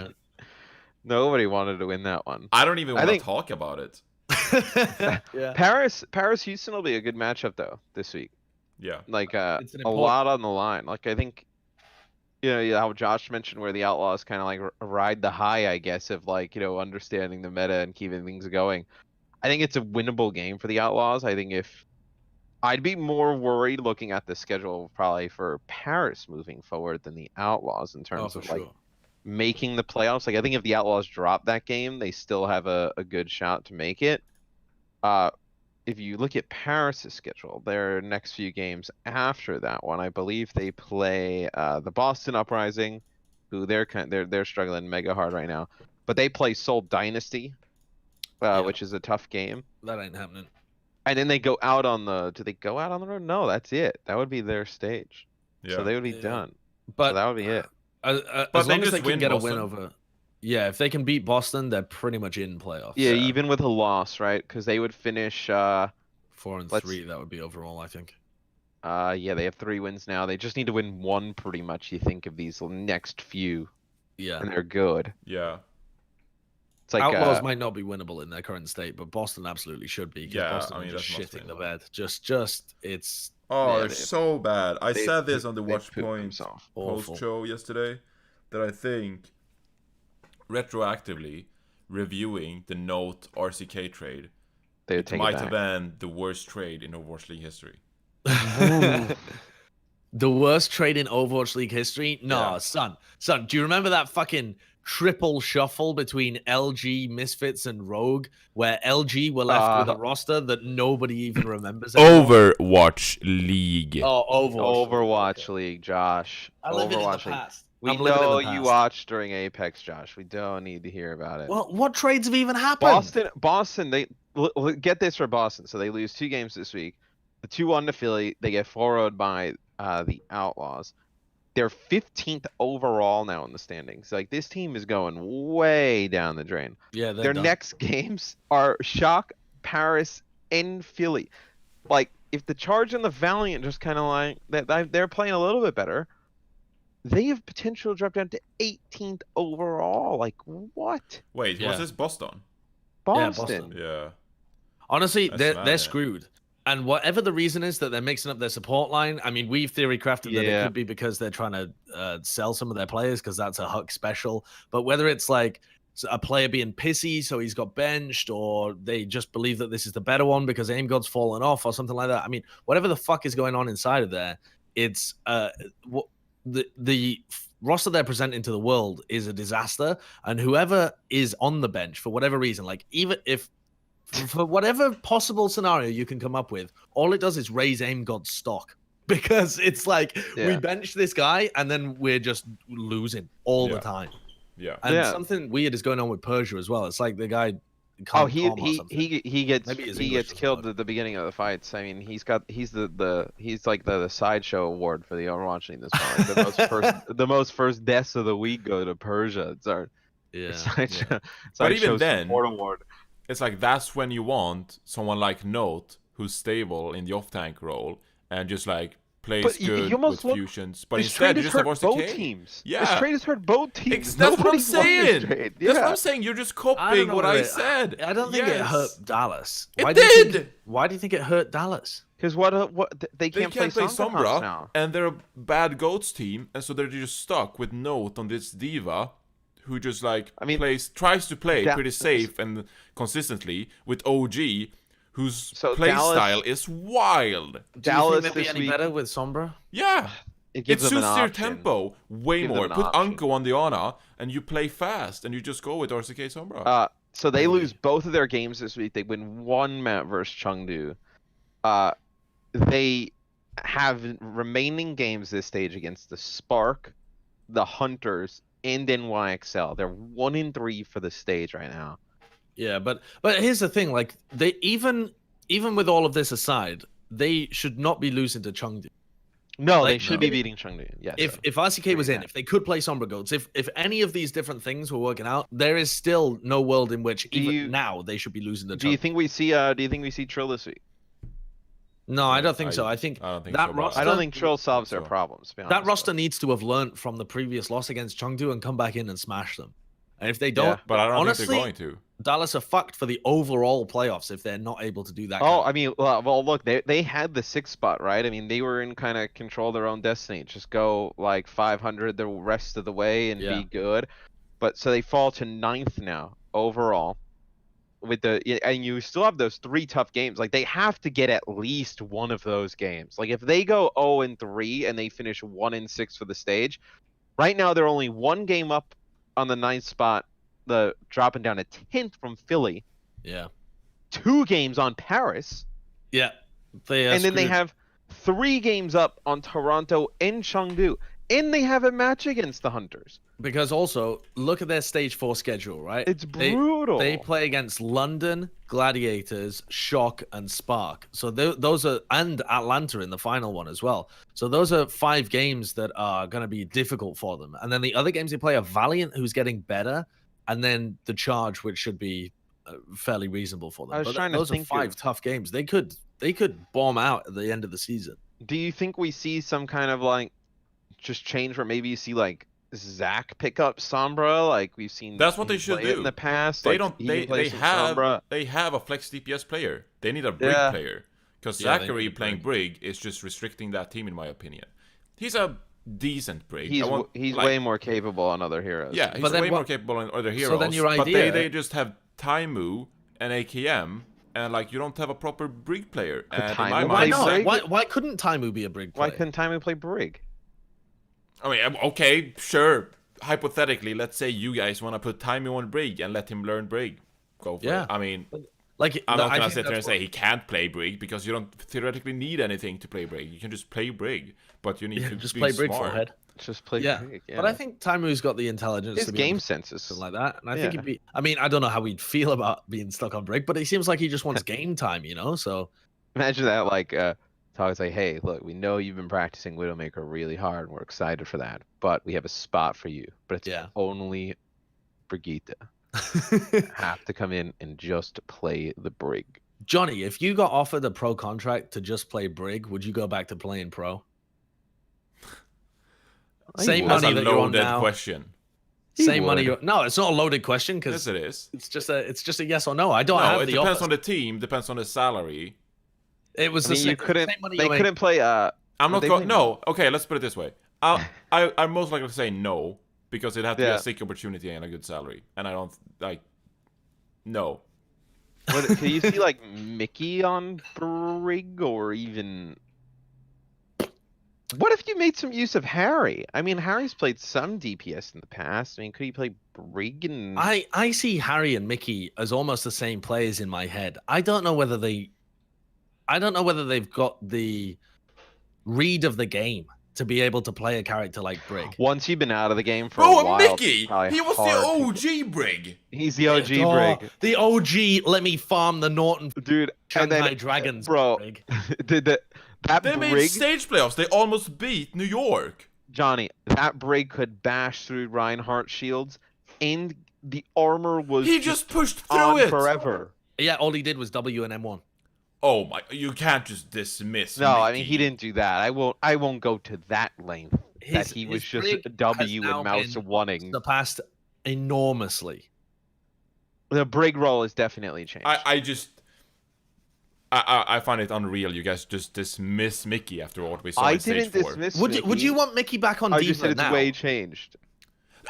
nobody wanted to win that one. I don't even want to talk about it. Paris Houston will be a good matchup though this week. Yeah. Like a lot on the line. Like I think how Josh mentioned where the Outlaws kind of like ride the high, I guess, of like, understanding the meta and keeping things going. I think it's a winnable game for the Outlaws. I think if I'd be more worried looking at the schedule probably for Paris moving forward than the Outlaws in terms of like making the playoffs. Like I think if the Outlaws drop that game, they still have a good shot to make it. If you look at Paris' schedule, their next few games after that one, I believe they play the Boston Uprising, who they're struggling mega hard right now, but they play Seoul Dynasty, which is a tough game. That ain't happening. And then they go out on the. Do they go out on the road? No, that's it. That would be their stage. Yeah. So they would be Yeah. done. But So that would be it. As they long as just they can win get a Boston. win over, yeah, if they can beat Boston, they're pretty much in playoffs. Yeah, even with a loss, right? Because they would finish. 4 and Let's- 3, that would be overall, I think. Yeah, they have 3 wins now. They just need to win 1 pretty much. You think of these next few, Yeah. and they're good. Yeah. It's like Outlaws might not be winnable in their current state, but Boston absolutely should be. 'Cause Yeah, Boston I mean, are just that's shitting mostly the why. bed. Just it's Oh, Yeah, they're so bad. I they said this poop- on the they Watch poop Point themselves. awful. post show yesterday that I think retroactively reviewing the Note RCK trade, They would it take might it have back. been the worst trade in Overwatch League history. The worst trade in Overwatch League history? No, Yeah. son. Do you remember that fucking triple shuffle between LG, Misfits, and Rogue, where LG were left with a roster that nobody even remembers anymore? Overwatch League. Oh, Overwatch League, Josh. I live in the Overwatch League. past. We I'm living in know the you past. watched during Apex, Josh. We don't need to hear about it. Well, what trades have even happened? Boston. Get this for Boston. So they lose 2 games this week. The 2-1 to Philly. They get 4-0'd by the Outlaws. They're 15th overall now in the standings. Like this team is going way down the drain. Yeah, Their done. next games are Shock, Paris, and Philly. Like if the Charge and the Valiant just kind of like they're playing a little bit better, they have potential to drop down to 18th overall. Like what? Wait, Yeah. was this Boston? Boston. Yeah. Honestly, That's they're mad, they're yeah. screwed. And whatever the reason is that they're mixing up their support line, I mean, we've theory crafted that it Yeah. could be because they're trying to sell some of their players because that's a Huck special. But whether it's like a player being pissy, so he's got benched, or they just believe that this is the better one because Aim God's fallen off or something like that. I mean, whatever the fuck is going on inside of there, it's the roster they're presenting to the world is a disaster. And whoever is on the bench for whatever reason, like even if for whatever possible scenario you can come up with, all it does is raise Aim God's stock. Because it's like we Yeah. bench this guy and then we're just losing all Yeah. the time. Yeah. And Yeah. something weird is going on with Persia as well. It's like the guy Oh, can't he calm or something. he gets Maybe his he English gets doesn't killed work. at the beginning of the fights. I mean, he's like the sideshow award for the Overwatch League this month. Like the most first deaths of the week go to Persia. It's our Yeah. sideshow. But even sideshow then- support award. It's like that's when you want someone like Note who's stable in the off tank role and just like plays But you good almost with look- fusions. But This instead trade you has just have hurt RCK. both teams. Yeah. This trade has hurt both teams. That's what I'm Nobody won this saying. trade. That's what Yeah. I'm saying. You're just I don't copying know what whether I it- said. I don't think it Yes. hurt Dallas. It Why do you think- did! why do you think it hurt Dallas? Because what they They can't play Sombra now. and they're a bad goats team, and so they're just stuck with Note on this diva, who just like I mean, tries to play Da- pretty safe and consistently with OG, whose So play Dallas- style is wild. Do you Dallas think they'll be this any week. better with Sombra? Yeah, It it gives them suits an their option. tempo way Gives them more. an Put option. Anko on the Ana, and you play fast, and you just go with RCK Sombra. So they Maybe. lose both of their games this week. They win 1 map versus Chengdu. They have remaining games this stage against the Spark, the Hunters, and NYXL. They're 1-3 for the stage right now. Yeah, but here's the thing: like they even with all of this aside, they should not be losing to Chengdu. No, Like, they should no. be beating Chengdu. Yes. If RCK was in, if they could play Sombra Goats, if any of these different things were working out, there is still no world in which even now they should be losing to do you Chengdu. think we see Trill this week? No, I don't think so. I think I don't think that so, but roster, I don't think Trill solves their so. problems. to be that honest, roster but- needs to have learned from the previous loss against Chengdu and come back in and smash them. And if they don't, Yeah, but I don't honestly, think they're going to. Dallas are fucked for the overall playoffs if they're not able to do that. Oh, I mean, well, look, they had the 6th spot, right? I mean, they were in kind of control of their own destiny. Just go like 500 the rest of the way and Yeah. be good. But so they fall to 9th now overall. And you still have those 3 tough games. Like they have to get at least one of those games. Like if they go 0-3 and they finish 1-6 for the stage, right now they're only 1 game up on the 9th spot, the dropping down to 10th from Philly. yeah, 2 games on Paris. yeah. They are And then they screwed. have 3 games up on Toronto and Chengdu. and they have a match against the Hunters. Because also, look at their stage 4 schedule, right? It's brutal. They play against London, Gladiators, Shock, and Spark. So those are, and Atlanta in the final one as well. So those are 5 games that are going to be difficult for them. And then the other games they play are Valiant, who's getting better, and then the Charge, which should be fairly reasonable for them. I was But trying to those are think 5 of- tough games. They could bomb out at the end of the season. Do you think we see some kind of like just change where maybe you see like Zach pick up Sombra, like we've seen? That's what they him should play it do. in the past. They like, don't. he can play They some have. Sombra. They have a flex DPS player. They need a Brig Yeah. player because Yeah, they Zachary need playing Brig is just restricting that team, in my opinion. He's a decent Brig. He's like, way more capable on other heroes. Yeah, he's But then way more what- capable than other heroes. So then your but idea- they just have Taimu and AKM, and like you don't have a proper Brig player. And in Taimu my Why mind, play not? Brig? Why couldn't Taimu be a Brig player? Why couldn't Taimu play Brig? I mean, okay, sure. Hypothetically, let's say you guys want to put Taimu on Brig and let him learn Brig. Go for Yeah. it. I mean, Like, I'm not I gonna think sit there and that's say he can't play Brig because you don't theoretically need anything to play Brig. You can just play Brig, but you need yeah, to just be play Brig smart. forehead. Just play Yeah. Brig. But I think Taimu's got the intelligence his to be game able to do senses. something like that. And I think Yeah. he'd be. I mean, I don't know how he'd feel about being stuck on Brig, but it seems like he just wants game time, you know. So Imagine that, like, Talk's like, hey, look, we know you've been practicing Widowmaker really hard, and we're excited for that, but we have a spot for you, but it's Yeah. only Brigitte. Have to come in and just play the Brig. Johnny, if you got offered a pro contract to just play Brig, would you go back to playing pro? Same would. That's money a that you're on loaded now. question. Same money. would. No, it's not a loaded question Yes, because it is. it's just a yes or no. I don't No, have it the depends offer. on the team. Depends on the salary. It was I the mean, same, you couldn't. same money They you make. couldn't play. I'm not They going. play- No. Okay, let's put it this way. I'm most likely to say no because it had to be Yeah. a sick opportunity and a good salary, and I don't like. No. What, can you see like Mickey on Brig or even? What if you made some use of Harry? I mean, Harry's played some DPS in the past. I mean, could he play Brig and? I see Harry and Mickey as almost the same players in my head. I don't know whether they've got the read of the game to be able to play a character like Brig. Once you've been out of the game for a Bro, while, Mickey! it's probably He was hard the to- OG Brig. He's the OG Oh, Brig, the OG, let me farm the Norton dude. And Shanghai then, Dragons bro, Brig. that They made Brig, stage playoffs. They almost beat New York. Johnny, that Brig could bash through Reinhardt shields, and the armor was He just pushed through on it. forever. Yeah, all he did was W and M1. Oh my! You can't just dismiss. No, I mean Mickey. he didn't do that. I won't go to that length. That he was his just Brig a W has now and mouse been wanting. surpassed enormously. The Brig roll has definitely changed. I find it unreal. You guys just dismiss Mickey after what we saw I in stage didn't 4. dismiss. Would you want Mickey back on I Diva just said it's now? way changed.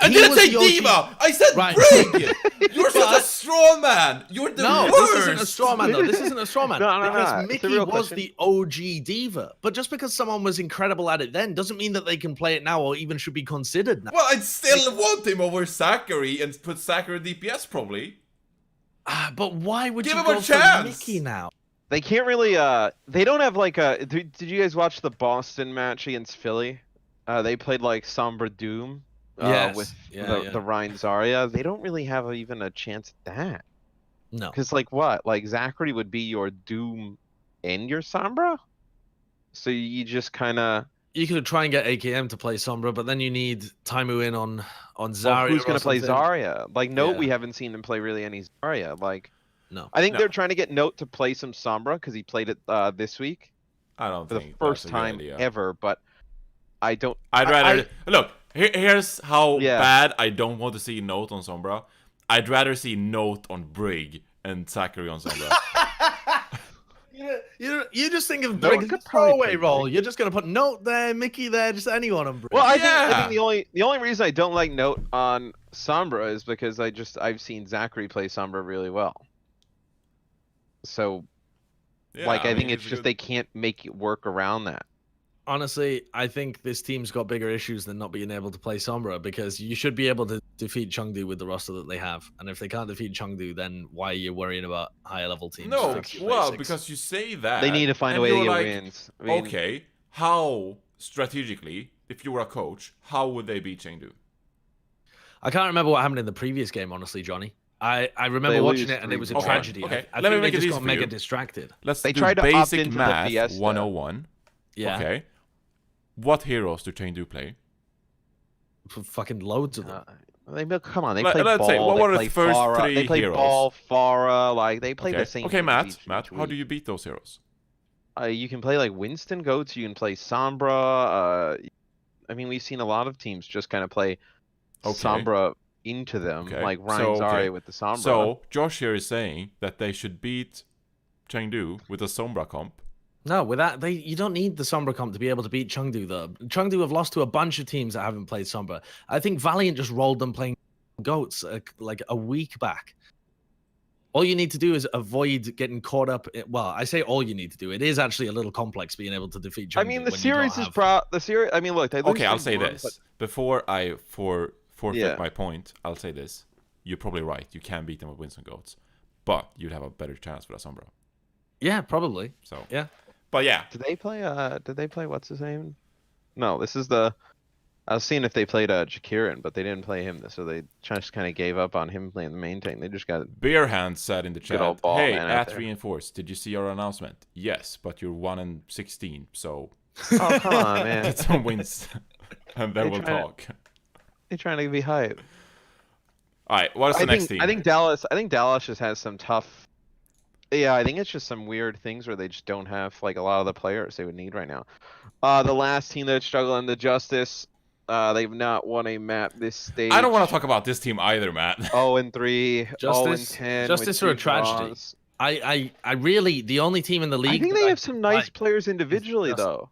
I He didn't was say the OG. Diva. I said Right. Brig. You're such a But- straw man. You're the No, worst. this isn't a straw man though. This isn't a straw man. No, because it's a Mickey real was question. the OG diva. But just because someone was incredible at it then doesn't mean that they can play it now or even should be considered now. Well, I'd still want him over Zachary and put Zachary DPS probably. But why would Give you him a go for chance. Mickey now? They can't really. They don't have like a. Did you guys watch the Boston match against Philly? They played like Sombra Doom. Yes. With Yeah. the Rhine Zarya. They don't really have even a chance at that. No. Because like what? Like Zachary would be your Doom and your Sombra. So you just kind of. You could try and get AKM to play Sombra, but then you need Taimu in on Well, Zarya. who's or gonna play something. Zarya? Like Note, Yeah. we haven't seen him play really any Zarya. Like No. I think No. they're trying to get Note to play some Sombra because he played it this week I don't for the think first that's a good time idea. ever. But I don't. I'd rather look. Here's how Yeah. bad I don't want to see Note on Sombra. I'd rather see Note on Brig and Zachary on Sombra. You just think of No, Brig it as could a probably throwaway play role. Brig. You're just gonna put Note there, Mickey there, just anyone on Brig. Well, I Yeah. think the only reason I don't like Note on Sombra is because I've seen Zachary play Sombra really well. So Yeah, I think mean, it's he's a just good- they can't make it work around that. Honestly, I think this team's got bigger issues than not being able to play Sombra because you should be able to defeat Chengdu with the roster that they have. And if they can't defeat Chengdu, then why are you worrying about higher level teams? No, fix your well, basics? because you say that They need to find a and way to you're get like, wins. I mean, okay, how strategically if you were a coach, how would they beat Chengdu? I can't remember what happened in the previous game, honestly, Johnny. I remember They watching lose it and it was a 3-1. tragedy. Okay. I Let me think make they it just easy got for mega you. distracted. Let's They do tried to opt basic into the math Fiesta. 101. Yeah. Okay. What heroes do Chengdu play? Fucking loads of them. Come on, they Let's play ball. say, what they were the play first Farah, three They play heroes? ball, Farah, like they play Okay. the same. Okay, things Matt. each How do week. you beat those heroes? You can play like Winston goats. You can play Sombra. I mean, we've seen a lot of teams just kind of play Okay. Sombra into them, Okay. like Ryan So, Zari okay. with the Sombra. So Josh here is saying that they should beat Chengdu with a Sombra comp. No, with that, you don't need the Sombra comp to be able to beat Chengdu, though. Chengdu have lost to a bunch of teams that haven't played Sombra. I think Valiant just rolled them playing goats like a week back. All you need to do is avoid getting caught up. Well, I say all you need to do. It is actually a little complex being able to defeat Chengdu. I mean, the when you don't series is have- the series. I mean, look. They lose Okay, I'll say 3-1, this. Before I forfeit Yeah. my point, I'll say this. You're probably right. You can beat them with Winston Goats. But you'd have a better chance with a Sombra. Yeah, probably. So Yeah. But yeah. Did they play? Did they play what's his name? No, this is the. I was seeing if they played Jakirin, but they didn't play him. So they just kind of gave up on him playing the main tank. They just got. Beerhand said in the Good old chat, ball "Hey, man out at there." Reinforced, did you see our announcement? Yes, but you're 1-16, so Oh come on, man! get some wins, and then They we'll try to- talk." They're trying to be hype. All right, what's the next team? I think Dallas just has some tough. Yeah, I think it's just some weird things where they just don't have like a lot of the players they would need right now. The last team that's struggling, the Justice, they've not won a map this stage. I don't want to talk about this team either, Matt. 0-3, Justice- 0-10. Justice with are a 2 tragedy. draws. I really, the only team in the league. I think that they have some nice players individually Justice. though.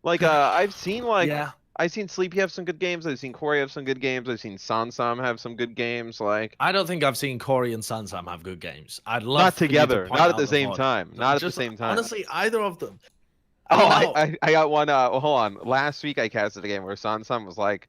Like I've seen yeah. I've seen Sleepy have some good games. I've seen Corey have some good games. I've seen Sansam have some good games. Like I don't think I've seen Corey and Sansam have good games. I'd love not for you to together, point not at out the same VOD. time, not at the Just- same time. Honestly, either of them. Oh, No. I got one. Well, hold on. Last week I casted a game where Sansam was like,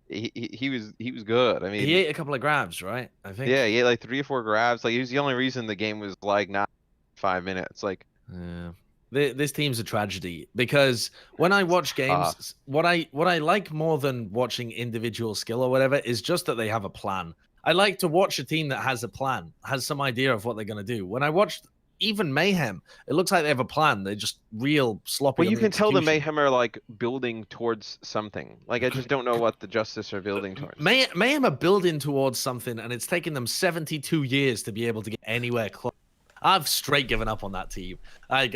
he was good. I mean, He ate a couple of grabs, right? I think. yeah, he had like 3 or 4 grabs. Like he was the only reason the game was like not 5 minutes. Like Yeah. This team's a tragedy because when I watch games, what I like more than watching individual skill or whatever is just that they have a plan. I like to watch a team that has a plan, has some idea of what they're going to do. When I watched even Mayhem, it looks like they have a plan. They're just real sloppy. well, on you the can tell the execution. Mayhem are like building towards something. Like I just don't know what the Justice are building towards. Mayhem are building towards something, and it's taken them 72 years to be able to get anywhere close. I've straight given up on that team. I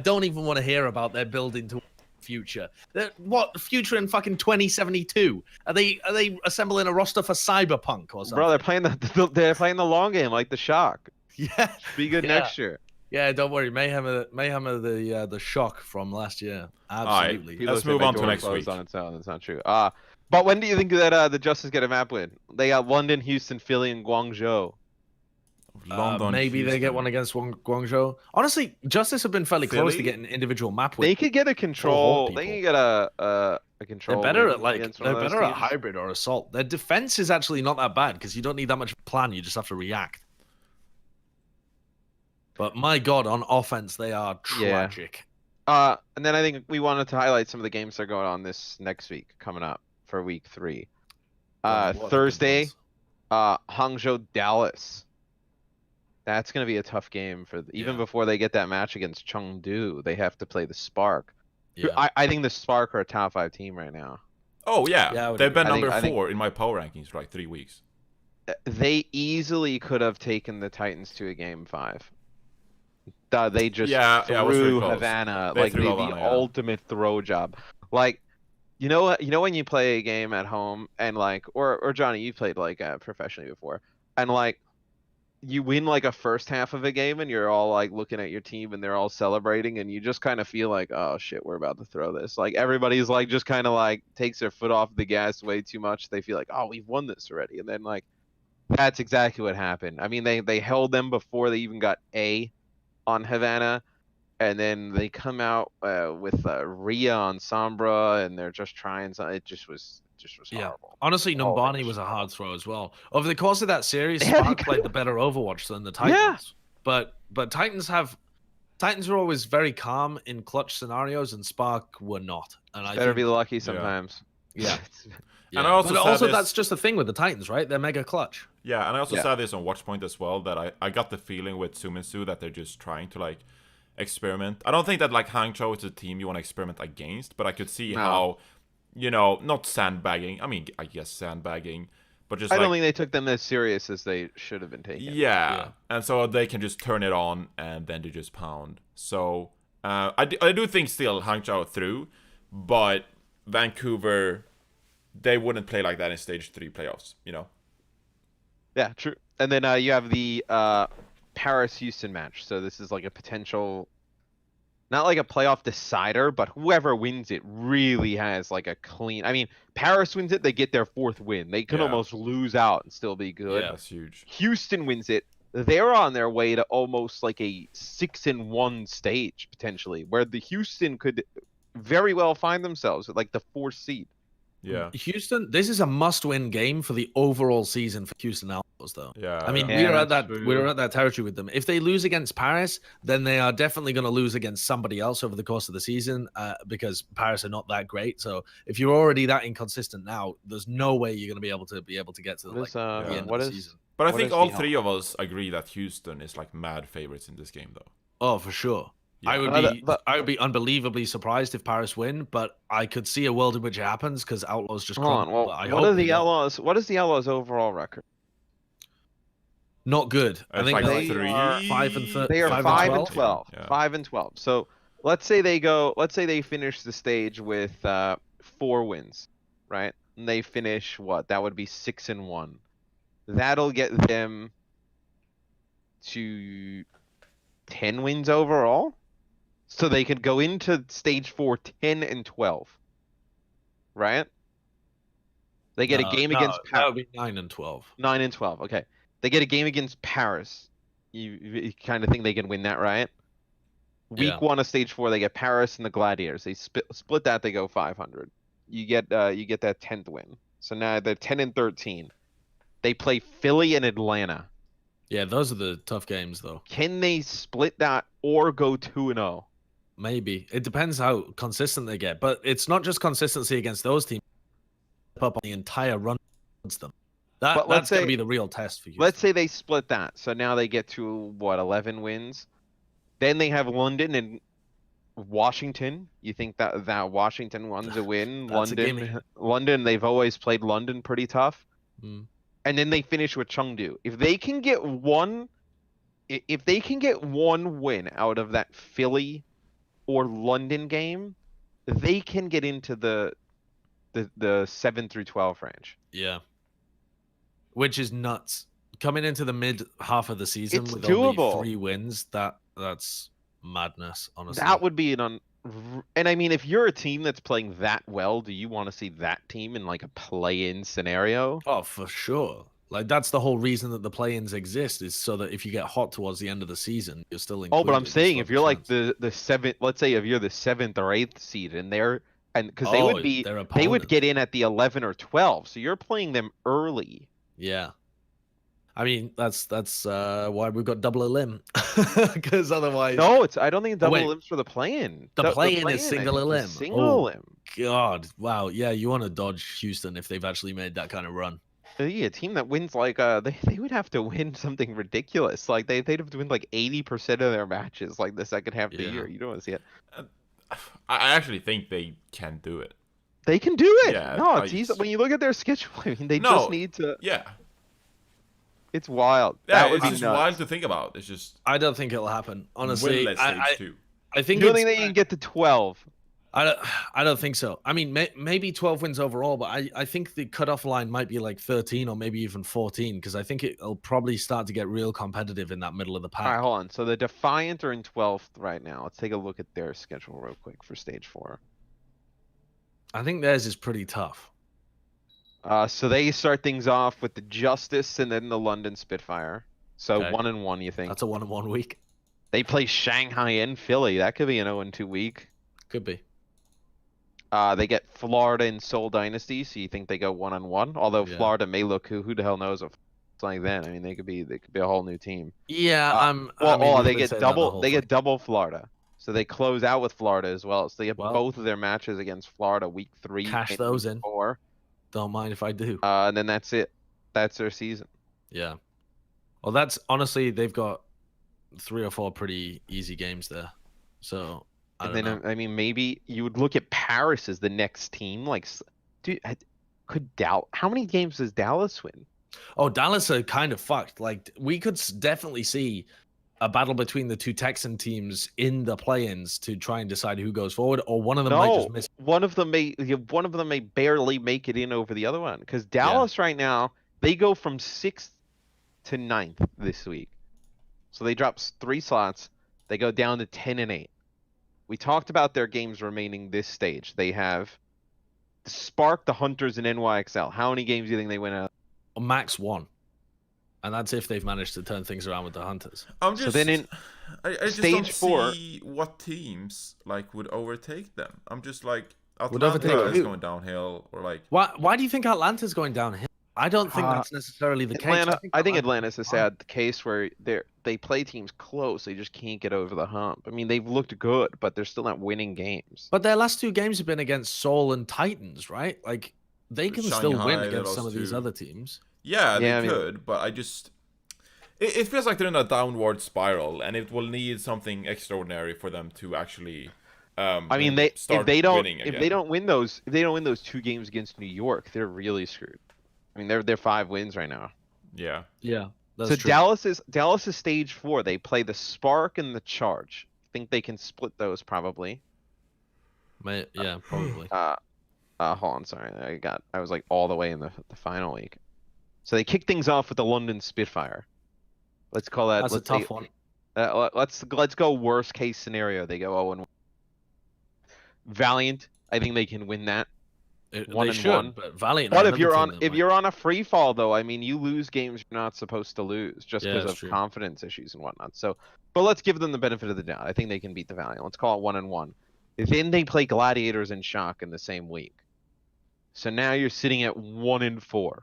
don't even want to hear about their building to future. What future in fucking 2072? Are they assembling a roster for Cyberpunk or something? Bro, they're playing the long game like the Shock. Yeah, Be good Yeah. next year. yeah. Don't worry, Mayhem are the shock from last year. right. Absolutely. People Let's say move my on to door next closed week. On its own. That's not true. But when do you think that the Justice get a map win? They got London, Houston, Philly, and Guangzhou. London, Maybe they get Houston. one against Guangzhou. Honestly, Justice have been fairly close to Philly? getting individual map They wins. could get a control. people. They can get a control. They're better win at like against one they're of those better at teams. hybrid or assault. Their defense is actually not that bad because you don't need that much plan. You just have to react. But my god, on offense they are Yeah. tragic. And then I think we wanted to highlight some of the games that are going on this next week, coming up for week 3. What are the good Thursday, ones? Hangzhou, Dallas. That's gonna be a tough game for even Yeah. before they get that match against Chengdu. They have to play the Spark. Yeah. I think the Spark are a top 5 team right now. Oh yeah, Yeah, I would they've been agree. number I think- 4 in my power rankings for like 3 weeks. They easily could have taken the Titans to a game 5. They just Yeah, it was really threw close. Havana They like threw the Havana, yeah. ultimate throw job. Like, you know when you play a game at home and like, or Johnny, you played like professionally before, and like you win like a first half of a game and you're all like looking at your team and they're all celebrating and you just kind of feel like, oh shit, we're about to throw this. Like everybody's like just kind of like takes their foot off the gas way too much. They feel like, oh, we've won this already, and then like that's exactly what happened. I mean, they held them before they even got A on Havana, and then they come out with Rhea on Sombra, and they're just trying. It just was Yeah. horrible. Honestly, Oh, Numbani it's was a hard throw as well. Over the course of that series, Yeah, Spark they played the better Overwatch than the Titans. But Titans have Titans were always very calm in clutch scenarios, and Spark were not. And I Better think, be lucky sometimes. yeah. And I also but said also this- that's just the thing with the Titans, right? They're mega clutch. Yeah, and I also Yeah. said this on Watchpoint as well, that I got the feeling with Suminsu that they're just trying to like experiment. I don't think that like Hangzhou is a team you want to experiment against, but I could see No. how, you know, not sandbagging. I mean, I guess sandbagging, but just I like, don't think they took them as serious as they should have been taken. yeah. And so they can just turn it on and then they just pound. So I do think still Hangzhou through, but Vancouver, they wouldn't play like that in stage 3 playoffs, you know. Yeah, true. And then you have the Paris-Houston match. So this is like a potential, not like a playoff decider, but whoever wins it really has like a clean. I mean, Paris wins it, they get their 4th win. They could Yeah. almost lose out and still be good. Yeah. That's huge. Houston wins it, they're on their way to almost like a 6-1 stage potentially, where the Houston could very well find themselves at like the 4th seed. Yeah. Houston, this is a must-win game for the overall season for Houston Outlaws, though. Yeah. I mean, Yeah, we're at that's that true. we're at that territory with them. If they lose against Paris, then they are definitely going to lose against somebody else over the course of the season, because Paris are not that great. So if you're already that inconsistent now, there's no way you're going to be able to get to What is, the end what of the is- season. But I What think is all the 3 of us agree that Houston is like mad favorites in this game, though. Oh, for sure. Yeah. I would be unbelievably surprised if Paris win, but I could see a world in which it happens because Outlaws just Hold on. crumble. Well, I what hope are they the don't. Outlaws? What is the Outlaws' overall record? Not good. I It's think like they're they 3. are 5 and They are 5 5 and and 12. Yeah. 5 and 12. So let's say they go. Let's say they finish the stage with 4 wins, right? And they finish what? That would be 6-1. That'll get them to 10 wins overall. So they could go into stage 4 10 and 12. Right? They get a game against that Paris. would be 9 and 12. 9 and 12. Okay. They get a game against Paris. You kind of think they can win that, right? Week Yeah. 1 of stage 4, they get Paris and the Gladiators. They split that, they go 500. You get that 10th win. So now they're 10 and 13. They play Philly and Atlanta. Yeah, those are the tough games, though. Can they split that or go 2-0? Maybe it depends how consistent they get, but it's not just consistency against those teams. Up on the entire run against them. But let's That's going to say- be the real test for you. Let's say they split that. So now they get to what, 11 wins? Then they have London and Washington. You think that Washington one's a win? That's a gimme. London, they've always played London pretty tough. Mm. And then they finish with Chengdu. If they can get one win out of that Philly or London game, they can get into the 7 through 12 range. Yeah, which is nuts. Coming into the mid half of the season It's with doable. only 3 wins, that's madness. Honestly, That would be and I mean, if you're a team that's playing that well, do you want to see that team in like a play-in scenario? Oh, for sure. Like that's the whole reason that the play-ins exist, is so that if you get hot towards the end of the season, you're still included. Oh, but I'm You saying still if have a you're like chance. the 7th, let's say if you're the 7th or 8th seed and because they Oh, would be their they would opponent. get in at the 11 or 12, so you're playing them early. Yeah. I mean, that's why we've got double a limb, because otherwise, No, I don't think double wait. limbs for the play-in. The play-in is play-in, I single think, is limb. Single Oh. limb. God, wow, yeah, you want to dodge Houston if they've actually made that kind of run. Yeah, a team that wins like they would have to win something ridiculous. Like they'd have to win like 80% of their matches like the second half of the Yeah. year. You don't want to see it. I actually think they can do it. They can do it. Yeah, No, it's easy. When you look at their schedule, I mean, they just need to. Yeah. It's wild. Yeah, That would it's be just nuts. wild to think about. It's just I don't think it'll happen, honestly. winless stage 2. I think You don't it's- think they can get to 12? I don't think so. I mean, maybe 12 wins overall, but I think the cutoff line might be like 13 or maybe even 14, because I think it'll probably start to get real competitive in that middle of the All right, pack. hold on. So the Defiant are in 12th right now. Let's take a look at their schedule real quick for stage 4. I think theirs is pretty tough. So they start things off with the Justice and then the London Spitfire. So Okay. 1-1, you think? That's a 1-1 week. They play Shanghai and Philly. That could be an 0-2 week. Could be. They get Florida and Seoul Dynasty, so you think they go 1-1? Although Yeah. Florida may look who the hell knows if looked like then. I mean, they could be a whole new team. Yeah, They get double Florida. So they close out with Florida as well. So they get both of their matches against Florida week 3. Cash those week in. 4. Don't mind if I do. And then that's it. That's their season. Yeah. Well, that's honestly, they've got 3 or 4 pretty easy games there. So, I mean, maybe you would look at Paris as the next team. Like, dude, how many games does Dallas win? Oh, Dallas are kind of fucked. Like, we could definitely see a battle between the 2 Texan teams in the play-ins to try and decide who goes forward, or one of them might just miss. One of them may barely make it in over the other one, because Dallas right now, they go from 6th to 9th this week. So they drop 3 slots. They go down to 10 and 8. We talked about their games remaining this stage. They have the Spark, the Hunters, and NYXL. How many games do you think they win out? Max 1. And that's if they've managed to turn things around with the Hunters. I just stage don't 4, see what teams like would overtake them. I'm just like, Would overtake Atlanta is who? going downhill, or like. Why do you think Atlanta's going downhill? I don't think that's necessarily the case. I think Atlanta's a sad case where they play teams close. They just can't get over the hump. I mean, they've looked good, but they're still not winning games. But their last 2 games have been against Seoul and Titans, right? Like, they can still win against some of these other teams. Yeah, they could, but I just... It feels like they're in a downward spiral, and it will need something extraordinary for them to actually... if they don't win those 2 games against New York, they're really screwed. I mean, they're 5 wins right now. Yeah. Yeah. So true. Dallas is stage 4. They play the Spark and the Charge. I think they can split those probably. Yeah, probably. Hold on, sorry. I was like all the way in the final week. So they kick things off with the London Spitfire. Let's call that. That's a tough one. Let's go worst case scenario. They go 0-1. Valiant, I think they can win that. 1-1. But Valiant. But if you're on a free fall though, I mean, you lose games you're not supposed to lose just because of confidence issues and whatnot. So, but let's give them the benefit of the doubt. I think they can beat the Valiant. Let's call it 1-1. Then they play Gladiators and Shock in the same week. So now you're sitting at 1-4.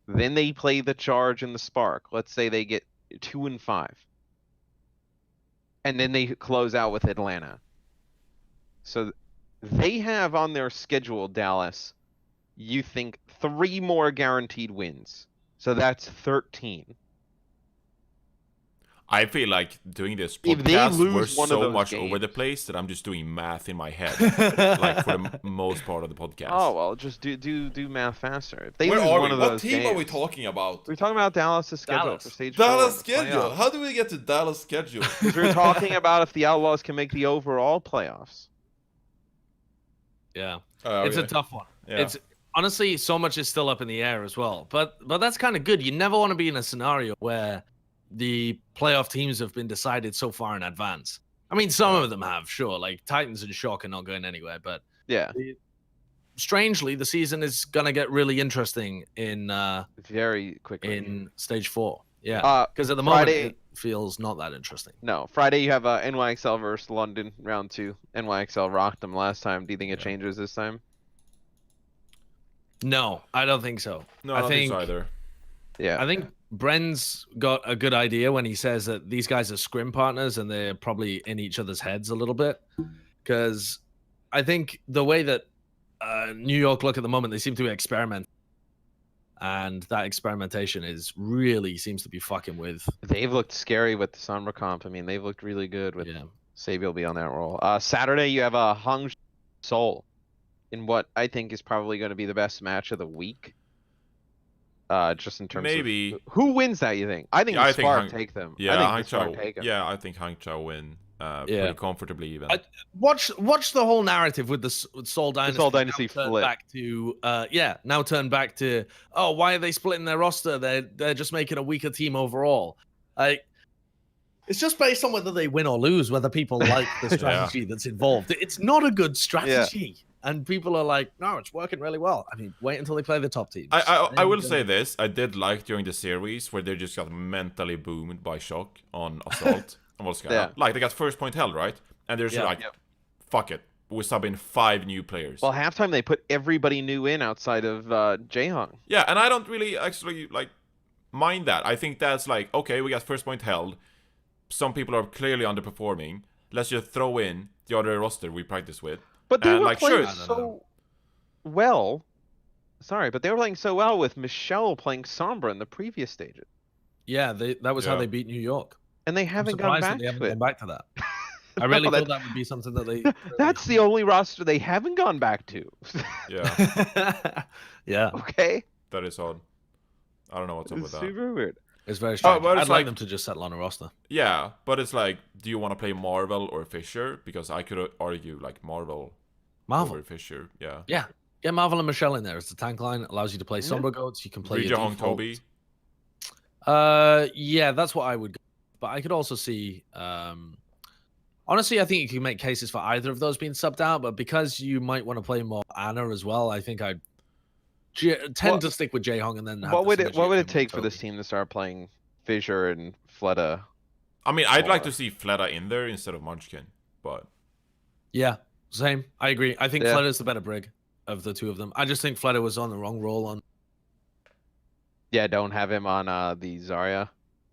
Then they play the Charge and the Spark. Let's say they get 2-5. And then they close out with Atlanta. So they have on their schedule, Dallas, you think 3 more guaranteed wins. So that's 13. I feel like doing this If they podcast, lose we're one of so those much games- over the place that I'm just doing math in my head, like for the most part of the podcast. Oh well, just do math faster. If they Where lose are one we? of What those team are we games- talking about? We're talking about Dallas' schedule Dallas. for stage Dallas 4. schedule. How do we get to Dallas schedule? We're talking about if the Outlaws can make the overall playoffs. Yeah. Oh, It's a okay. tough one. Yeah. It's honestly, so much is still up in the air as well. But that's kind of good. You never want to be in a scenario where the playoff teams have been decided so far in advance. I mean, some of them have, sure. Like Titans and Shock are not going anywhere, but Yeah, strangely, the season is gonna get really interesting in very quickly. in stage 4. Yeah, because at the moment it feels not that interesting. No, Friday you have NYXL versus London round 2. NYXL rocked them last time. Do you think it changes this time? No, I don't think so. No, I don't think so either. Yeah, I think Bren's got a good idea when he says that these guys are scrim partners and they're probably in each other's heads a little bit. Because I think the way that New York look at the moment, they seem to experiment. And that experimentation seems to be fucking with. they've looked scary with the Sombra comp. I mean, they've looked really good with Sabi will be on that roll. Saturday you have a Hangzhou Seoul in what I think is probably going to be the best match of the week. Just in terms of who wins that, you think? I think Spark take them. Yeah, Hangzhou take them. Yeah, I think Hangzhou win pretty comfortably even. Watch the whole narrative with the Seoul Dynasty. The Seoul Dynasty now flip. Turn back to why are they splitting their roster? They're just making a weaker team overall. It's just based on whether they win or lose, whether people like the strategy that's involved. It's not a good strategy. And people are like, no, it's working really well. I mean, wait until they play the top teams. I will say this. I did like during the series where they just got mentally boomed by Shock on Assault. Like, they got first point held, right? And they're just fuck it. We're subbing 5 new players. Well, halftime they put everybody new in outside of Jaehong. Yeah, and I don't really actually, like, mind that. I think that's like, okay, we got first point held. Some people are clearly underperforming. Let's just throw in the other roster we practice with. But they And, were like, playing sure, so well. Sorry, but they were playing so well with Michelle playing Sombra in the previous stages. Yeah, that was how Yeah. they beat New York. And they I'm haven't gone surprised that back they haven't to gone it. back to that. I really No, thought that would be something that they. That's the only roster they haven't gone back to. yeah, Yeah, Okay? that is odd. I don't know what's up It's with that. super weird. it's very strange. but it's I'd like like- them to just settle on a roster. Yeah, but it's like, do you want to play Marvel or Fisher? Because I could argue like Marvel Marvel. over Fisher. Yeah. Yeah, get Marvel and Michelle in there. It's the tank line. Allows you to play Yeah. Sombra Goats. You can play Read your Hong default. Toby. Yeah, that's what I would go. But I could also see. Honestly, I think you can make cases for either of those being subbed out. But because you might want to play more Anna as well, I think I'd tend to stick with Jaehong and then. Have What the would synergy it of take for Toby. this team to start playing Fissure and Fleta? I mean, I'd like Or- to see Fleta in there instead of Munchkin, but Yeah, same. I agree. I think Yeah. Fleta's the better brig of the two of them. I just think Fleta was on the wrong role on. Yeah, don't have him on the Zarya.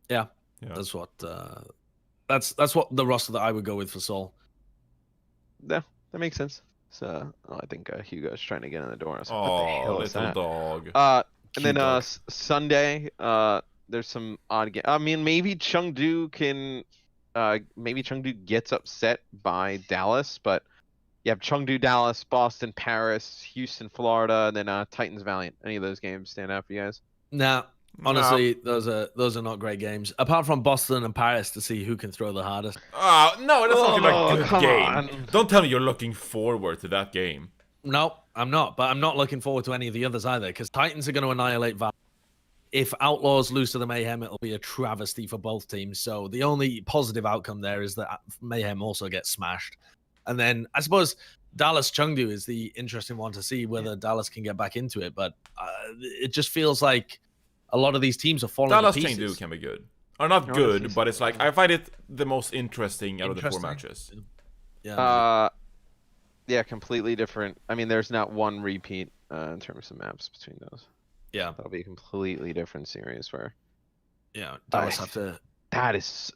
yeah. That's what. That's what the roster that I would go with for Seoul. Yeah, that makes sense. So I think Hugo's trying to get in the door. So Oh, what the hell is little that? dog. And then Cute dog. Sunday, there's some odd game. I mean, maybe Chengdu can, maybe Chengdu gets upset by Dallas, but you have Chengdu, Dallas, Boston, Paris, Houston, Florida, and then Titans, Valiant. Any of those games stand out for you guys? Nah, honestly, those are not great games. Apart from Boston and Paris to see who can throw the hardest. Oh, no, that's not Oh, a good come game. on. Don't tell me you're looking forward to that game. No, I'm not. But I'm not looking forward to any of the others either because Titans are going to annihilate Val. If Outlaws lose to the Mayhem, it'll be a travesty for both teams. So the only positive outcome there is that Mayhem also gets smashed. And then I suppose Dallas Chengdu is the interesting one to see whether Dallas can get back into it. But it just feels like a lot of these teams are falling Dallas to pieces. Chengdu can be good. Or not No, good, this is- but it's like, I find it the most interesting out of the 4 Interesting. matches. Yeah. Yeah, completely different. I mean, there's not one repeat in terms of maps between those. Yeah. That'll be a completely different series where Yeah. Dallas have to. that is.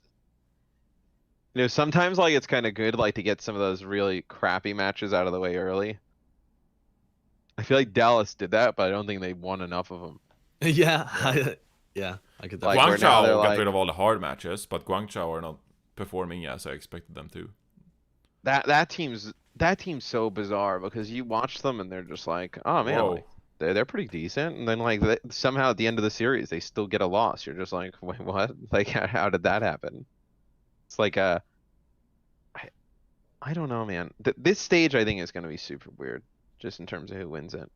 You know, sometimes like it's kind of good like to get some of those really crappy matches out of the way early. I feel like Dallas did that, but I don't think they won enough of them. Yeah. I could. Like, definitely- where now Guangzhou they're got like- rid of all the hard matches, but Guangzhou are not performing as I expected them to. That team's so bizarre because you watch them and they're just like, oh man, Whoa. like, they're pretty decent, and then like somehow at the end of the series they still get a loss. You're just like, wait, what? Like, how did that happen? It's like I don't know, man. This stage I think is going to be super weird, just in terms of who wins it.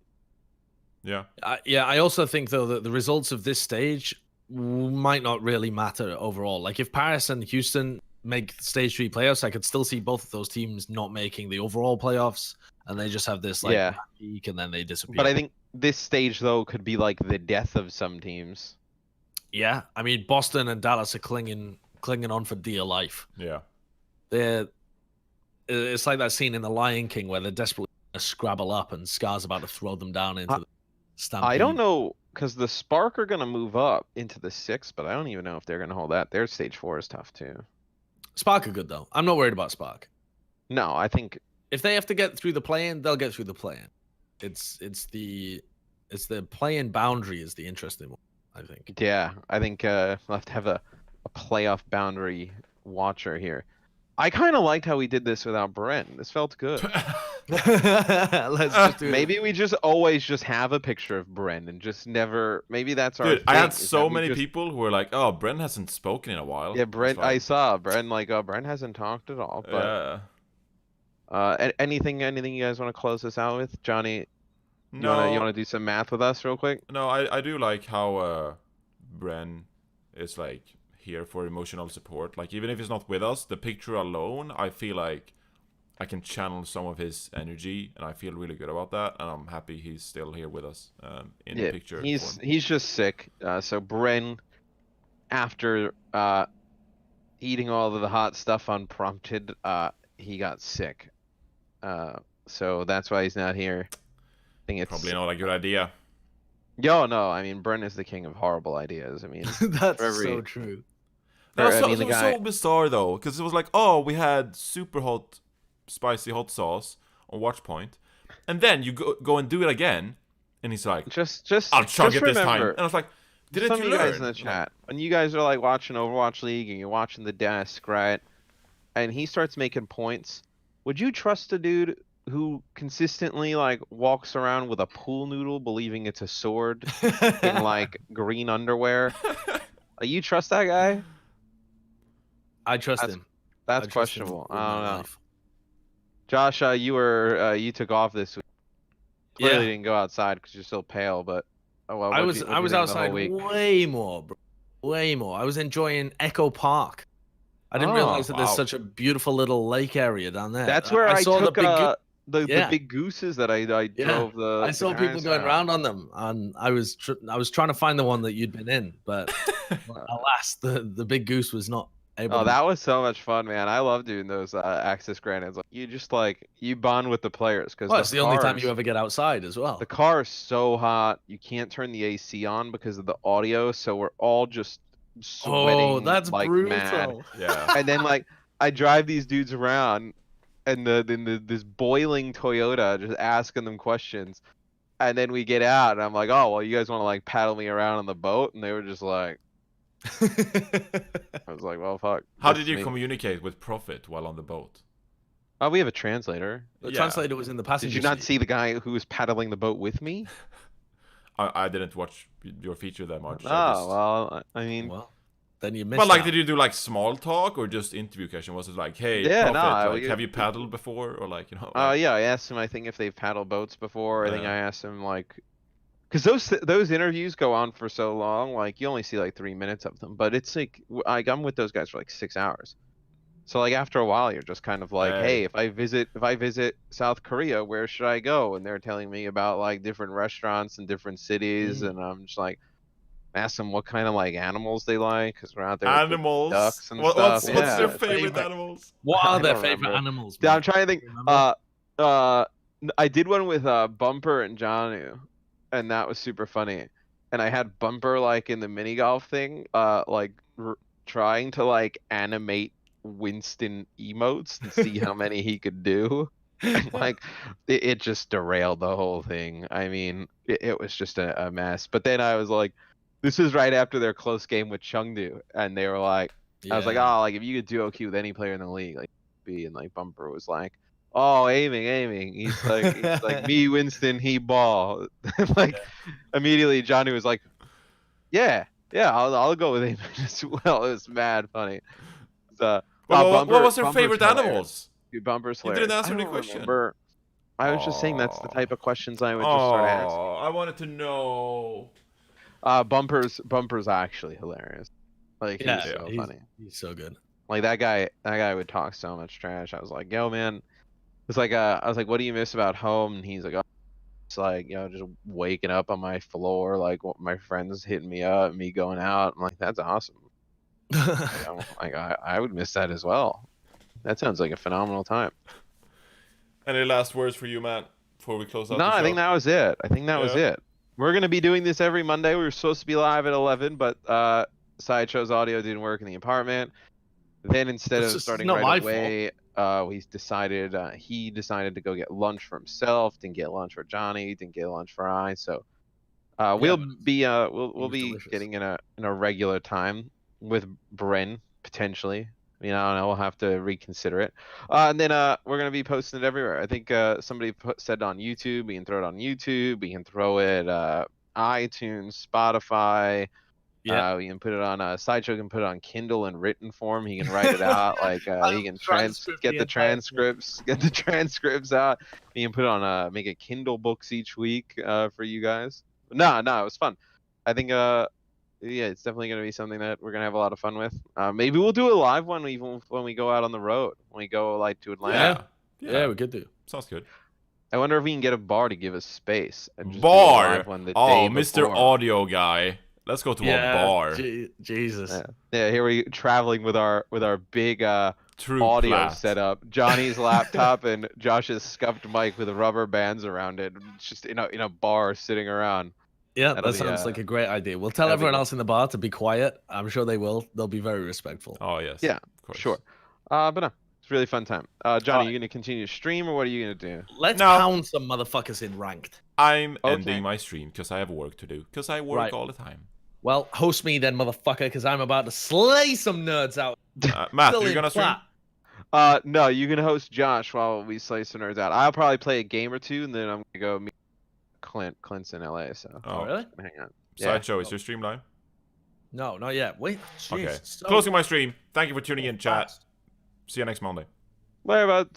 Yeah. I also think though that the results of this stage might not really matter overall. Like if Paris and Houston make stage 3 playoffs, I could still see both of those teams not making the overall playoffs, and they just have this like Yeah. peak and then they disappear. But I think this stage though could be like the death of some teams. yeah, I mean Boston and Dallas are clinging on for dear life. Yeah. It's like that scene in The Lion King where they're desperately gonna scrabble up and Scar's about to throw them down into the stampede. I don't know, because the Spark are going to move up into the 6, but I don't even know if they're going to hold that. Their stage 4 is tough too. Spark are good though. I'm not worried about Spark. No, I think If they have to get through the play-in, they'll get through the play-in. It's the play-in boundary is the interesting one, I think. Yeah, I think we'll have to have a playoff boundary watcher here. I kind of liked how we did this without Bren. This felt good. Let's just do Maybe we just always just have a picture of Bren and just never. Maybe that's our. Dude, I thing, had is that so we many just- people who were like, "Oh, Bren hasn't spoken in a while." Yeah, It's Bren. like, I saw Bren like, oh, Bren hasn't talked at all. But yeah. anything you guys want to close this out with, Johnny? You No, wanna do some math with us real quick? no, I do like how Bren is like here for emotional support. Like even if he's not with us, the picture alone, I feel like I can channel some of his energy, and I feel really good about that. And I'm happy he's still here with us in the picture. He's form. he's just sick. So Bren, after eating all of the hot stuff unprompted, he got sick. So that's why he's not here. I think it's Probably not a good idea. Yo, no, I mean, Bren is the king of horrible ideas. I mean, That's for every, so true. That was I so, mean, the so, guy. so bizarre though, because it was like, oh, we had super hot, spicy hot sauce on watch point, and then you go and do it again, and he's like, I'll chug Just it this time, remember. and I was like, didn't Some you of you guys in learn? the chat, when you guys are like watching Overwatch League and you're watching the desk, right? And he starts making points. Would you trust a dude who consistently like walks around with a pool noodle, believing it's a sword, in like green underwear? You trust that guy? I trust That's him. that's I trust him questionable. with I my don't know. life. Josh, you took off this week. Clearly Yeah, didn't go outside because you're still pale, but well, I what'd was you I was think of the whole outside week? way more, bro. Way more. I was enjoying Echo Park. I didn't Oh, realize that there's wow. such a beautiful little lake area down there. that's where I I saw the took big the yeah. big gooses that I Yeah, drove I the saw people guys going around. around on them, and I was trying to find the one that you'd been in, but alas, the big goose was not able Oh, to. that was so much fun, man. I love doing those access grenades. Like, you just like you bond with the players because Well, it's the only time you ever get outside as the well. car is so hot. You can't turn the AC on because of the audio, so we're all just Oh, sweating that's like mad. brutal. Yeah. And then like I drive these dudes around and this boiling Toyota just asking them questions. And then we get out and I'm like, "Oh, well, you guys want to like paddle me around on the boat?" And they were just like I was like, "Well, fuck. How This did is you me." communicate with Prophet while on the boat? Oh, we have a translator. The Yeah. translator was in the passenger Did you not seat. see the guy who was paddling the boat with me? I didn't watch your feature that much. Oh, I just... well, I mean, Well, then you missed But like, out. did you do like small talk or just interview question? Was it like, hey, yeah, Prophet, no, like, have you paddled before, or like, yeah, I asked him, I think if they've paddled boats before. I think Yeah. I asked him like, because those interviews go on for so long, like you only see like 3 minutes of them, but it's like I'm with those guys for like 6 hours. So like after a while, you're just kind of like, hey, Hey. if I visit South Korea, where should I go? And they're telling me about like different restaurants in different cities, and I'm just like, ask them what kind of like animals they like, because we're out there with the Animals. ducks and What's stuff. what's Yeah, their their favorite favorite? animals? What I are their don't favorite remember. animals? Yeah, I'm Mate? trying to think. Remember? I did one with Bumper and Janu, and that was super funny. And I had Bumper like in the mini golf thing, like trying to like animate Winston emotes and see how many he could do. And like it just derailed the whole thing. I mean, it was just a mess. But then I was like, this is right after their close game with Chengdu, and they were like, I was like, Yeah. oh, like if you could duo queue with any player in the league, like B, and like Bumper was like, oh, aiming. He's like me, Winston, he ball. Like immediately Johnny was like, yeah, I'll go with aiming as well. It was mad funny. What was their Bumper's favorite hilarious. animals? Dude, Bumper's You hilarious. didn't answer I the don't question. remember. I was just saying that's the type of questions I would just start asking. Oh, I wanted to know. Bumper's actually hilarious. Like Yeah, he's so funny. He's so good. Like that guy would talk so much trash. I was like, yo man, it's like I was like, what do you miss about home? And he's like, oh, it's like, just waking up on my floor, like my friends hitting me up, me going out. I'm like, that's awesome. Like, I would miss that as well. That sounds like a phenomenal time. Any last words for you, Matt, before we close out No, the show? I think that was it. I think that was Yeah. it. We're gonna be doing this every Monday. We were supposed to be live at 11, but Sideshow's audio didn't work in the apartment. Then instead It's of just starting not my right away, he decided to go get lunch for himself. Didn't get lunch for Johnny. Didn't get lunch for I. So we'll but be was be delicious. getting in a regular time with Bren potentially. I mean, I don't know. We'll have to reconsider it. And then we're gonna be posting it everywhere. I think somebody said on YouTube. We can throw it on YouTube. We can throw it iTunes, Spotify. Yeah. We can put it on Sideshow can put it on Kindle in written form. He can write it out. Like he can transcript get the the entire thing. transcripts out. We can put it on make it Kindle books each week for you guys. No, it was fun. I think yeah, it's definitely gonna be something that we're gonna have a lot of fun with. Maybe we'll do a live one even when we go out on the road. When we go like to Atlanta. Yeah. we could do. Sounds good. I wonder if we can get a bar to give us space and just do a Bar. live one the Oh, day Mr. before. Audio guy. Let's go to a bar. Jesus. Yeah, here we traveling with our big True audio Plat. setup. Johnny's laptop and Josh's scuffed mic with rubber bands around it. Just in a bar sitting around. Yeah, That'll that be, sounds like a great idea. We'll tell that'll be everyone good. else in the bar to be quiet. I'm sure they will. They'll be very respectful. Oh yes. Yeah, of course. sure. But no, it's a really fun time. Johnny, you gonna continue to stream or what are you gonna do? Let's No. pound some motherfuckers in ranked. I'm Okay. ending my stream because I have work to do. Because I work Right. all the time. Well, host me then, motherfucker, because I'm about to slay some nerds out. Matt, Still you're in gonna stream? Plat. No, you can host Josh while we slay some nerds out. I'll probably play a game or two, and then I'm gonna go meet Clint's in LA. So Oh, really? hang on. Sideshow, is your stream live? No, not yet. Wait. Jeez, Okay. so Closing my stream. Thank you for tuning in, chat. fast. See you next Monday. Later, buds.